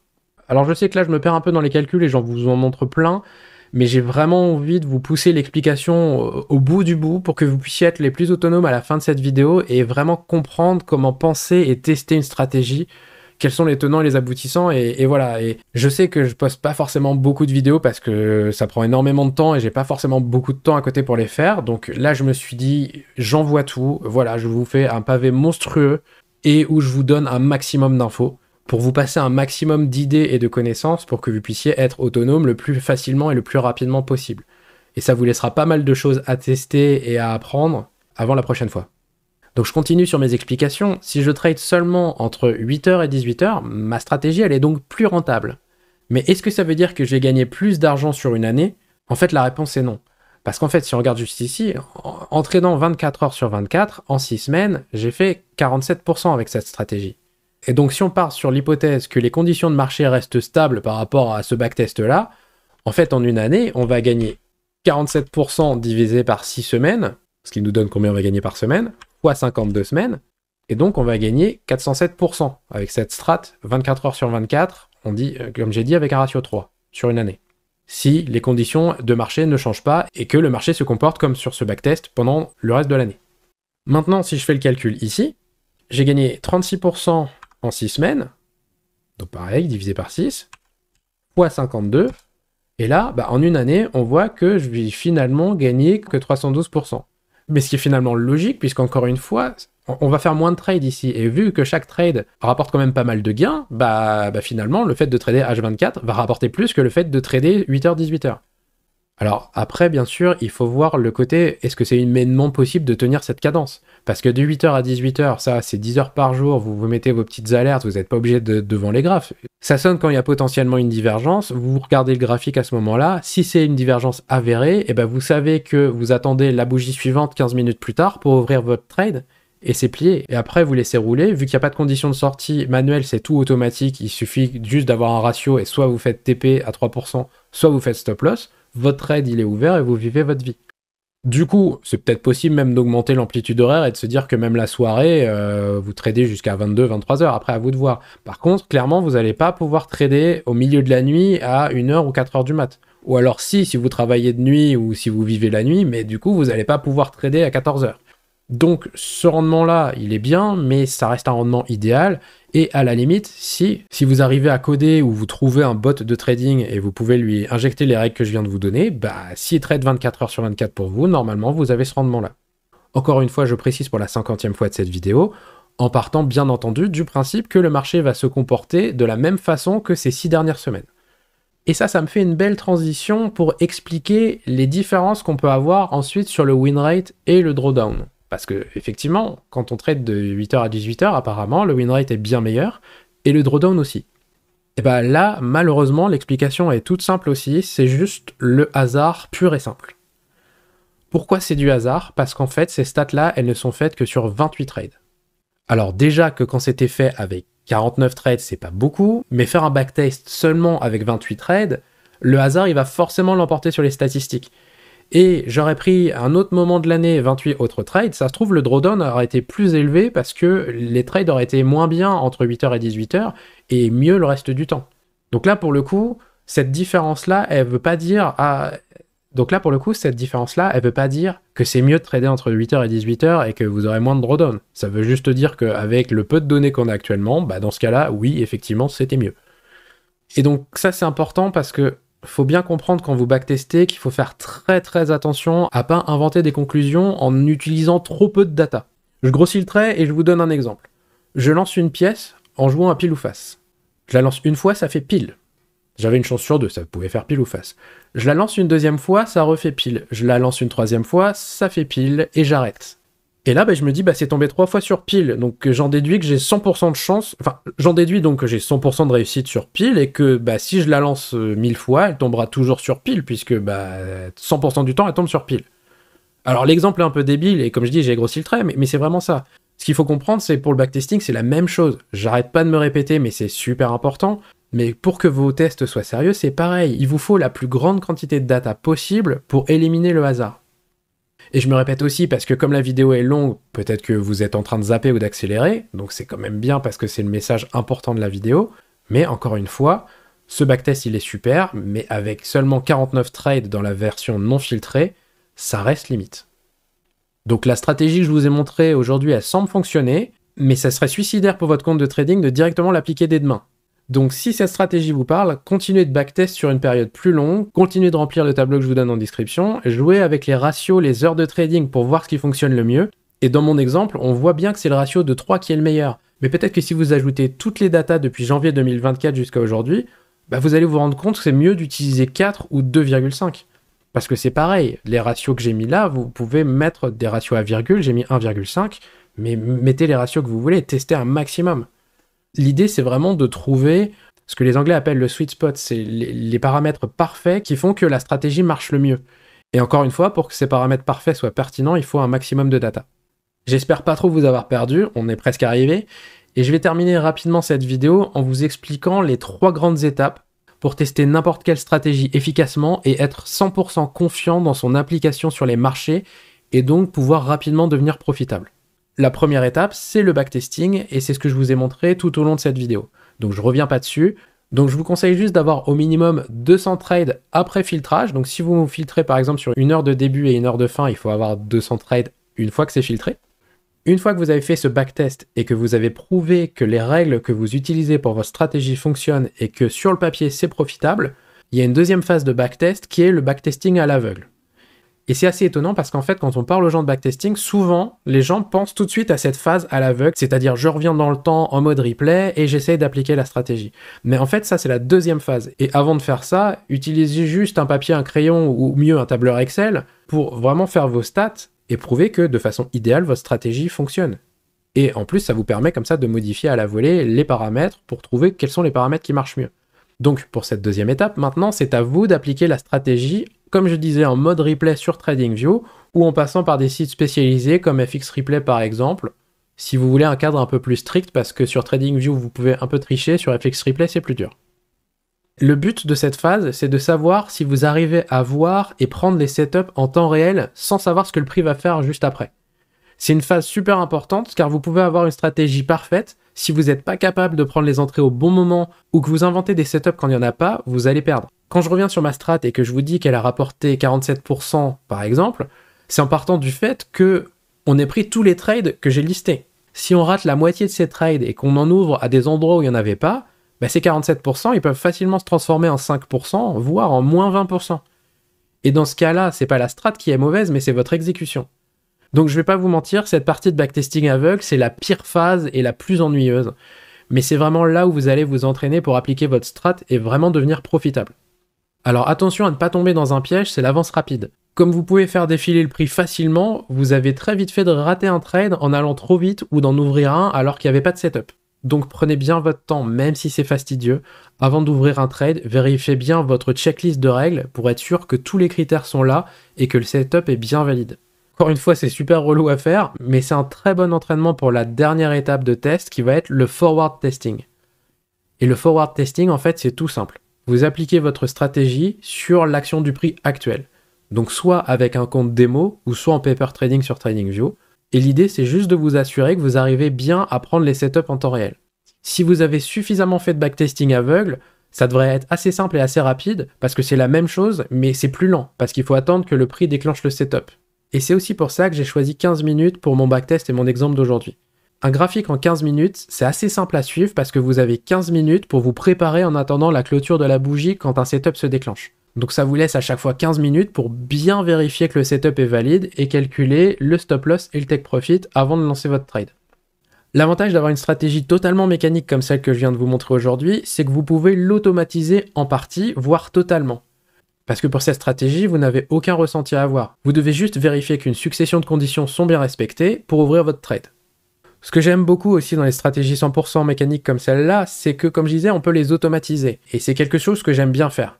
Alors je sais que là je me perds un peu dans les calculs et j'en vous en montre plein, mais j'ai vraiment envie de vous pousser l'explication au bout du bout pour que vous puissiez être les plus autonomes à la fin de cette vidéo et vraiment comprendre comment penser et tester une stratégie, quels sont les tenants et les aboutissants, et voilà. Et je sais que je poste pas forcément beaucoup de vidéos parce que ça prend énormément de temps et j'ai pas forcément beaucoup de temps à côté pour les faire, donc là je me suis dit j'envoie tout, voilà, je vous fais un pavé monstrueux et où je vous donne un maximum d'infos pour vous passer un maximum d'idées et de connaissances pour que vous puissiez être autonome le plus facilement et le plus rapidement possible. Et ça vous laissera pas mal de choses à tester et à apprendre avant la prochaine fois. Donc je continue sur mes explications. Si je trade seulement entre 8h et 18h, ma stratégie elle est donc plus rentable. Mais est-ce que ça veut dire que je vais gagner plus d'argent sur une année? En fait la réponse est non. Parce qu'en fait si on regarde juste ici, en tradant 24 heures sur 24, en 6 semaines, j'ai fait 47% avec cette stratégie. Et donc si on part sur l'hypothèse que les conditions de marché restent stables par rapport à ce backtest-là, en fait en une année, on va gagner 47% divisé par 6 semaines, ce qui nous donne combien on va gagner par semaine, fois 52 semaines, et donc on va gagner 407% avec cette strat 24 heures sur 24, on dit, comme j'ai dit, avec un ratio 3 sur une année. Si les conditions de marché ne changent pas et que le marché se comporte comme sur ce backtest pendant le reste de l'année. Maintenant, si je fais le calcul ici, j'ai gagné 36% en 6 semaines, donc pareil, divisé par 6, fois 52, et là, en une année, on voit que je vais finalement gagner que 312%. Mais ce qui est finalement logique, puisqu'encore une fois, on va faire moins de trades ici, et vu que chaque trade rapporte quand même pas mal de gains, finalement, le fait de trader H24 va rapporter plus que le fait de trader 8h-18h. Alors après, bien sûr, il faut voir le côté, est-ce que c'est humainement possible de tenir cette cadence? Parce que de 8h à 18h, ça, c'est 10 heures par jour, vous vous mettez vos petites alertes, vous n'êtes pas obligé devant les graphes. Ça sonne quand il y a potentiellement une divergence, vous regardez le graphique à ce moment-là, si c'est une divergence avérée, vous savez que vous attendez la bougie suivante 15 minutes plus tard pour ouvrir votre trade, et c'est plié. Et après, vous laissez rouler, vu qu'il n'y a pas de condition de sortie manuelle, c'est tout automatique, il suffit juste d'avoir un ratio, et soit vous faites TP à 3%, soit vous faites stop loss, votre trade il est ouvert et vous vivez votre vie. Du coup, c'est peut-être possible même d'augmenter l'amplitude horaire et de se dire que même la soirée, vous tradez jusqu'à 22-23 heures, après à vous de voir. Par contre, clairement, vous n'allez pas pouvoir trader au milieu de la nuit à 1h ou 4h du mat. Ou alors si vous travaillez de nuit ou si vous vivez la nuit, mais du coup, vous n'allez pas pouvoir trader à 14 heures. Donc ce rendement-là, il est bien, mais ça reste un rendement idéal. Et à la limite, si vous arrivez à coder ou vous trouvez un bot de trading et vous pouvez lui injecter les règles que je viens de vous donner, s'il trade 24 heures sur 24 pour vous, normalement, vous avez ce rendement-là. Encore une fois, je précise pour la 50e fois de cette vidéo, en partant bien entendu du principe que le marché va se comporter de la même façon que ces 6 dernières semaines. Et ça me fait une belle transition pour expliquer les différences qu'on peut avoir ensuite sur le win rate et le drawdown. Parce que, effectivement, quand on trade de 8h à 18h, apparemment, le win rate est bien meilleur, et le drawdown aussi. Et là, malheureusement, l'explication est toute simple aussi, c'est juste le hasard pur et simple. Pourquoi c'est du hasard? Parce qu'en fait, ces stats-là, elles ne sont faites que sur 28 trades. Alors déjà que quand c'était fait avec 49 trades, c'est pas beaucoup, mais faire un backtest seulement avec 28 trades, le hasard, il va forcément l'emporter sur les statistiques. Et j'aurais pris un autre moment de l'année 28 autres trades, ça se trouve le drawdown aurait été plus élevé parce que les trades auraient été moins bien entre 8h et 18h et mieux le reste du temps. Donc là pour le coup, cette différence-là, elle veut pas dire que c'est mieux de trader entre 8h et 18h et que vous aurez moins de drawdown. Ça veut juste dire qu'avec le peu de données qu'on a actuellement, dans ce cas-là, oui, effectivement, c'était mieux. Et donc ça c'est important parce que faut bien comprendre quand vous backtestez qu'il faut faire très très attention à pas inventer des conclusions en utilisant trop peu de data. Je grossis le trait et je vous donne un exemple. Je lance une pièce en jouant à pile ou face. Je la lance une fois, ça fait pile. J'avais une chance sur 2, ça pouvait faire pile ou face. Je la lance une deuxième fois, ça refait pile. Je la lance une troisième fois, ça fait pile et j'arrête. Et là, je me dis, c'est tombé 3 fois sur pile, donc j'en déduis que j'ai 100% de chance, j'en déduis donc que j'ai 100% de réussite sur pile, et que si je la lance 1000 fois, elle tombera toujours sur pile, puisque 100% du temps, elle tombe sur pile. Alors l'exemple est un peu débile, et comme je dis, j'ai grossi le trait, mais c'est vraiment ça. Ce qu'il faut comprendre, c'est pour le backtesting, c'est la même chose. J'arrête pas de me répéter, mais c'est super important. Mais pour que vos tests soient sérieux, c'est pareil, il vous faut la plus grande quantité de data possible pour éliminer le hasard. Et je me répète aussi parce que comme la vidéo est longue, peut-être que vous êtes en train de zapper ou d'accélérer, donc c'est quand même bien parce que c'est le message important de la vidéo, mais encore une fois, Ce backtest, il est super, mais avec seulement 49 trades dans la version non filtrée, ça reste limite. Donc la stratégie que je vous ai montrée aujourd'hui, elle semble fonctionner, mais ça serait suicidaire pour votre compte de trading de directement l'appliquer dès demain. Donc si cette stratégie vous parle, continuez de backtest sur une période plus longue, continuez de remplir le tableau que je vous donne en description, jouez avec les ratios, les heures de trading pour voir ce qui fonctionne le mieux. Et dans mon exemple, on voit bien que c'est le ratio de 3 qui est le meilleur. Mais peut-être que si vous ajoutez toutes les datas depuis janvier 2024 jusqu'à aujourd'hui, vous allez vous rendre compte que c'est mieux d'utiliser 4 ou 2,5. Parce que c'est pareil, les ratios que j'ai mis là, vous pouvez mettre des ratios à virgule, j'ai mis 1,5, mais mettez les ratios que vous voulez, testez un maximum. L'idée, c'est vraiment de trouver ce que les Anglais appellent le sweet spot, c'est les paramètres parfaits qui font que la stratégie marche le mieux. Et encore une fois, pour que ces paramètres parfaits soient pertinents, il faut un maximum de data. J'espère pas trop vous avoir perdu, on est presque arrivé, et je vais terminer rapidement cette vidéo en vous expliquant les 3 grandes étapes pour tester n'importe quelle stratégie efficacement et être 100% confiant dans son application sur les marchés et donc pouvoir rapidement devenir profitable. La première étape, c'est le backtesting et c'est ce que je vous ai montré tout au long de cette vidéo. Donc je reviens pas dessus. Donc je vous conseille juste d'avoir au minimum 200 trades après filtrage. Donc si vous filtrez par exemple sur une heure de début et une heure de fin, il faut avoir 200 trades une fois que c'est filtré. Une fois que vous avez fait ce backtest et que vous avez prouvé que les règles que vous utilisez pour votre stratégie fonctionnent et que sur le papier c'est profitable, il y a une deuxième phase de backtest qui est le backtesting à l'aveugle. Et c'est assez étonnant parce qu'en fait, quand on parle aux gens de backtesting, souvent, les gens pensent tout de suite à cette phase à l'aveugle, c'est-à-dire je reviens dans le temps en mode replay et j'essaye d'appliquer la stratégie. Mais en fait, ça, c'est la deuxième phase. Et avant de faire ça, utilisez juste un papier, un crayon ou mieux un tableur Excel pour vraiment faire vos stats et prouver que de façon idéale, votre stratégie fonctionne. Et en plus, ça vous permet comme ça de modifier à la volée les paramètres pour trouver quels sont les paramètres qui marchent mieux. Donc pour cette deuxième étape, maintenant, c'est à vous d'appliquer la stratégie, comme je disais, en mode replay sur TradingView ou en passant par des sites spécialisés comme FX Replay par exemple, si vous voulez un cadre un peu plus strict parce que sur TradingView, vous pouvez un peu tricher, sur FX Replay, c'est plus dur. Le but de cette phase, c'est de savoir si vous arrivez à voir et prendre les setups en temps réel sans savoir ce que le prix va faire juste après. C'est une phase super importante car vous pouvez avoir une stratégie parfaite. Si vous n'êtes pas capable de prendre les entrées au bon moment ou que vous inventez des setups quand il n'y en a pas, vous allez perdre. Quand je reviens sur ma strat et que je vous dis qu'elle a rapporté 47% par exemple, c'est en partant du fait que on ait pris tous les trades que j'ai listés. Si on rate la moitié de ces trades et qu'on en ouvre à des endroits où il n'y en avait pas, ces 47%, ils peuvent facilement se transformer en 5%, voire en moins 20%. Et dans ce cas-là, c'est pas la strat qui est mauvaise, mais c'est votre exécution. Donc je vais pas vous mentir, cette partie de backtesting aveugle, c'est la pire phase et la plus ennuyeuse. Mais c'est vraiment là où vous allez vous entraîner pour appliquer votre strat et vraiment devenir profitable. Alors attention à ne pas tomber dans un piège, c'est l'avance rapide. Comme vous pouvez faire défiler le prix facilement, vous avez très vite fait de rater un trade en allant trop vite ou d'en ouvrir un alors qu'il n'y avait pas de setup. Donc prenez bien votre temps, même si c'est fastidieux. Avant d'ouvrir un trade, vérifiez bien votre checklist de règles pour être sûr que tous les critères sont là et que le setup est bien valide. Encore une fois, c'est super relou à faire, mais c'est un très bon entraînement pour la dernière étape de test qui va être le forward testing. Et le forward testing, en fait, c'est tout simple. Vous appliquez votre stratégie sur l'action du prix actuelle. Donc soit avec un compte démo ou soit en paper trading sur TradingView. Et l'idée, c'est juste de vous assurer que vous arrivez bien à prendre les setups en temps réel. Si vous avez suffisamment fait de backtesting aveugle, ça devrait être assez simple et assez rapide parce que c'est la même chose, mais c'est plus lent parce qu'il faut attendre que le prix déclenche le setup. Et c'est aussi pour ça que j'ai choisi 15 minutes pour mon backtest et mon exemple d'aujourd'hui. Un graphique en 15 minutes, c'est assez simple à suivre parce que vous avez 15 minutes pour vous préparer en attendant la clôture de la bougie quand un setup se déclenche. Donc ça vous laisse à chaque fois 15 minutes pour bien vérifier que le setup est valide et calculer le stop loss et le take profit avant de lancer votre trade. L'avantage d'avoir une stratégie totalement mécanique comme celle que je viens de vous montrer aujourd'hui, c'est que vous pouvez l'automatiser en partie, voire totalement. Parce que pour cette stratégie, vous n'avez aucun ressenti à avoir. Vous devez juste vérifier qu'une succession de conditions sont bien respectées pour ouvrir votre trade. Ce que j'aime beaucoup aussi dans les stratégies 100% mécaniques comme celle-là, c'est que, comme je disais, on peut les automatiser. Et c'est quelque chose que j'aime bien faire.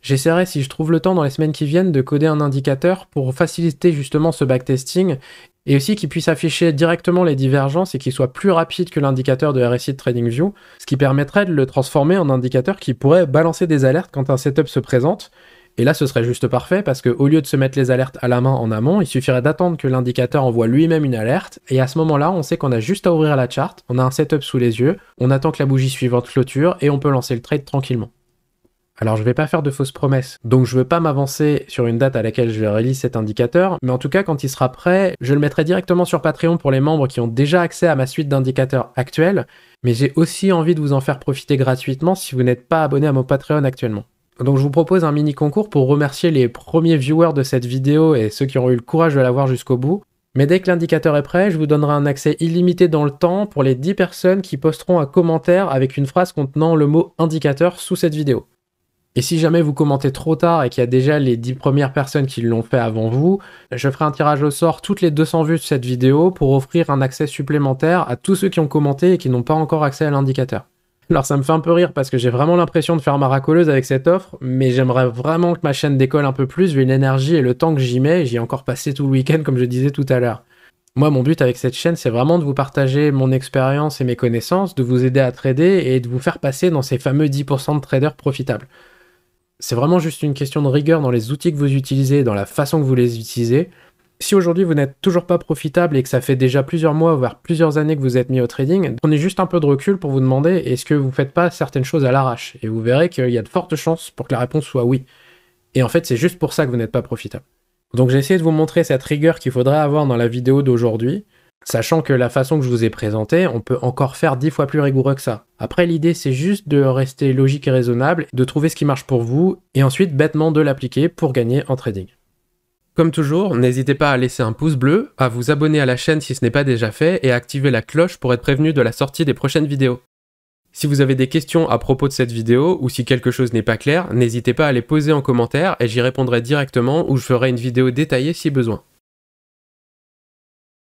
J'essaierai, si je trouve le temps dans les semaines qui viennent, de coder un indicateur pour faciliter justement ce backtesting et aussi qu'il puisse afficher directement les divergences et qu'il soit plus rapide que l'indicateur de RSI de TradingView, ce qui permettrait de le transformer en indicateur qui pourrait balancer des alertes quand un setup se présente. Et là, ce serait juste parfait parce qu'au lieu de se mettre les alertes à la main en amont, il suffirait d'attendre que l'indicateur envoie lui-même une alerte. Et à ce moment-là, on sait qu'on a juste à ouvrir la charte, on a un setup sous les yeux, on attend que la bougie suivante clôture et on peut lancer le trade tranquillement. Alors je vais pas faire de fausses promesses, donc je veux pas m'avancer sur une date à laquelle je vais release cet indicateur, mais en tout cas quand il sera prêt, je le mettrai directement sur Patreon pour les membres qui ont déjà accès à ma suite d'indicateurs actuels, mais j'ai aussi envie de vous en faire profiter gratuitement si vous n'êtes pas abonné à mon Patreon actuellement. Donc je vous propose un mini concours pour remercier les premiers viewers de cette vidéo et ceux qui ont eu le courage de la voir jusqu'au bout. Mais dès que l'indicateur est prêt, je vous donnerai un accès illimité dans le temps pour les 10 personnes qui posteront un commentaire avec une phrase contenant le mot indicateur sous cette vidéo. Et si jamais vous commentez trop tard et qu'il y a déjà les 10 premières personnes qui l'ont fait avant vous, je ferai un tirage au sort toutes les 200 vues de cette vidéo pour offrir un accès supplémentaire à tous ceux qui ont commenté et qui n'ont pas encore accès à l'indicateur. Alors ça me fait un peu rire parce que j'ai vraiment l'impression de faire ma racoleuse avec cette offre, mais j'aimerais vraiment que ma chaîne décolle un peu plus vu l'énergie et le temps que j'y mets, j'y ai encore passé tout le week-end comme je disais tout à l'heure. Moi mon but avec cette chaîne c'est vraiment de vous partager mon expérience et mes connaissances, de vous aider à trader et de vous faire passer dans ces fameux 10% de traders profitables. C'est vraiment juste une question de rigueur dans les outils que vous utilisez, dans la façon que vous les utilisez. Si aujourd'hui vous n'êtes toujours pas profitable et que ça fait déjà plusieurs mois, voire plusieurs années que vous êtes mis au trading, prenez juste un peu de recul pour vous demander est-ce que vous ne faites pas certaines choses à l'arrache? Et vous verrez qu'il y a de fortes chances pour que la réponse soit oui. Et en fait, c'est juste pour ça que vous n'êtes pas profitable. Donc j'ai essayé de vous montrer cette rigueur qu'il faudrait avoir dans la vidéo d'aujourd'hui, sachant que la façon que je vous ai présentée, on peut encore faire 10 fois plus rigoureux que ça. Après, l'idée, c'est juste de rester logique et raisonnable, de trouver ce qui marche pour vous, et ensuite bêtement de l'appliquer pour gagner en trading. Comme toujours, n'hésitez pas à laisser un pouce bleu, à vous abonner à la chaîne si ce n'est pas déjà fait et à activer la cloche pour être prévenu de la sortie des prochaines vidéos. Si vous avez des questions à propos de cette vidéo ou si quelque chose n'est pas clair, n'hésitez pas à les poser en commentaire et j'y répondrai directement ou je ferai une vidéo détaillée si besoin.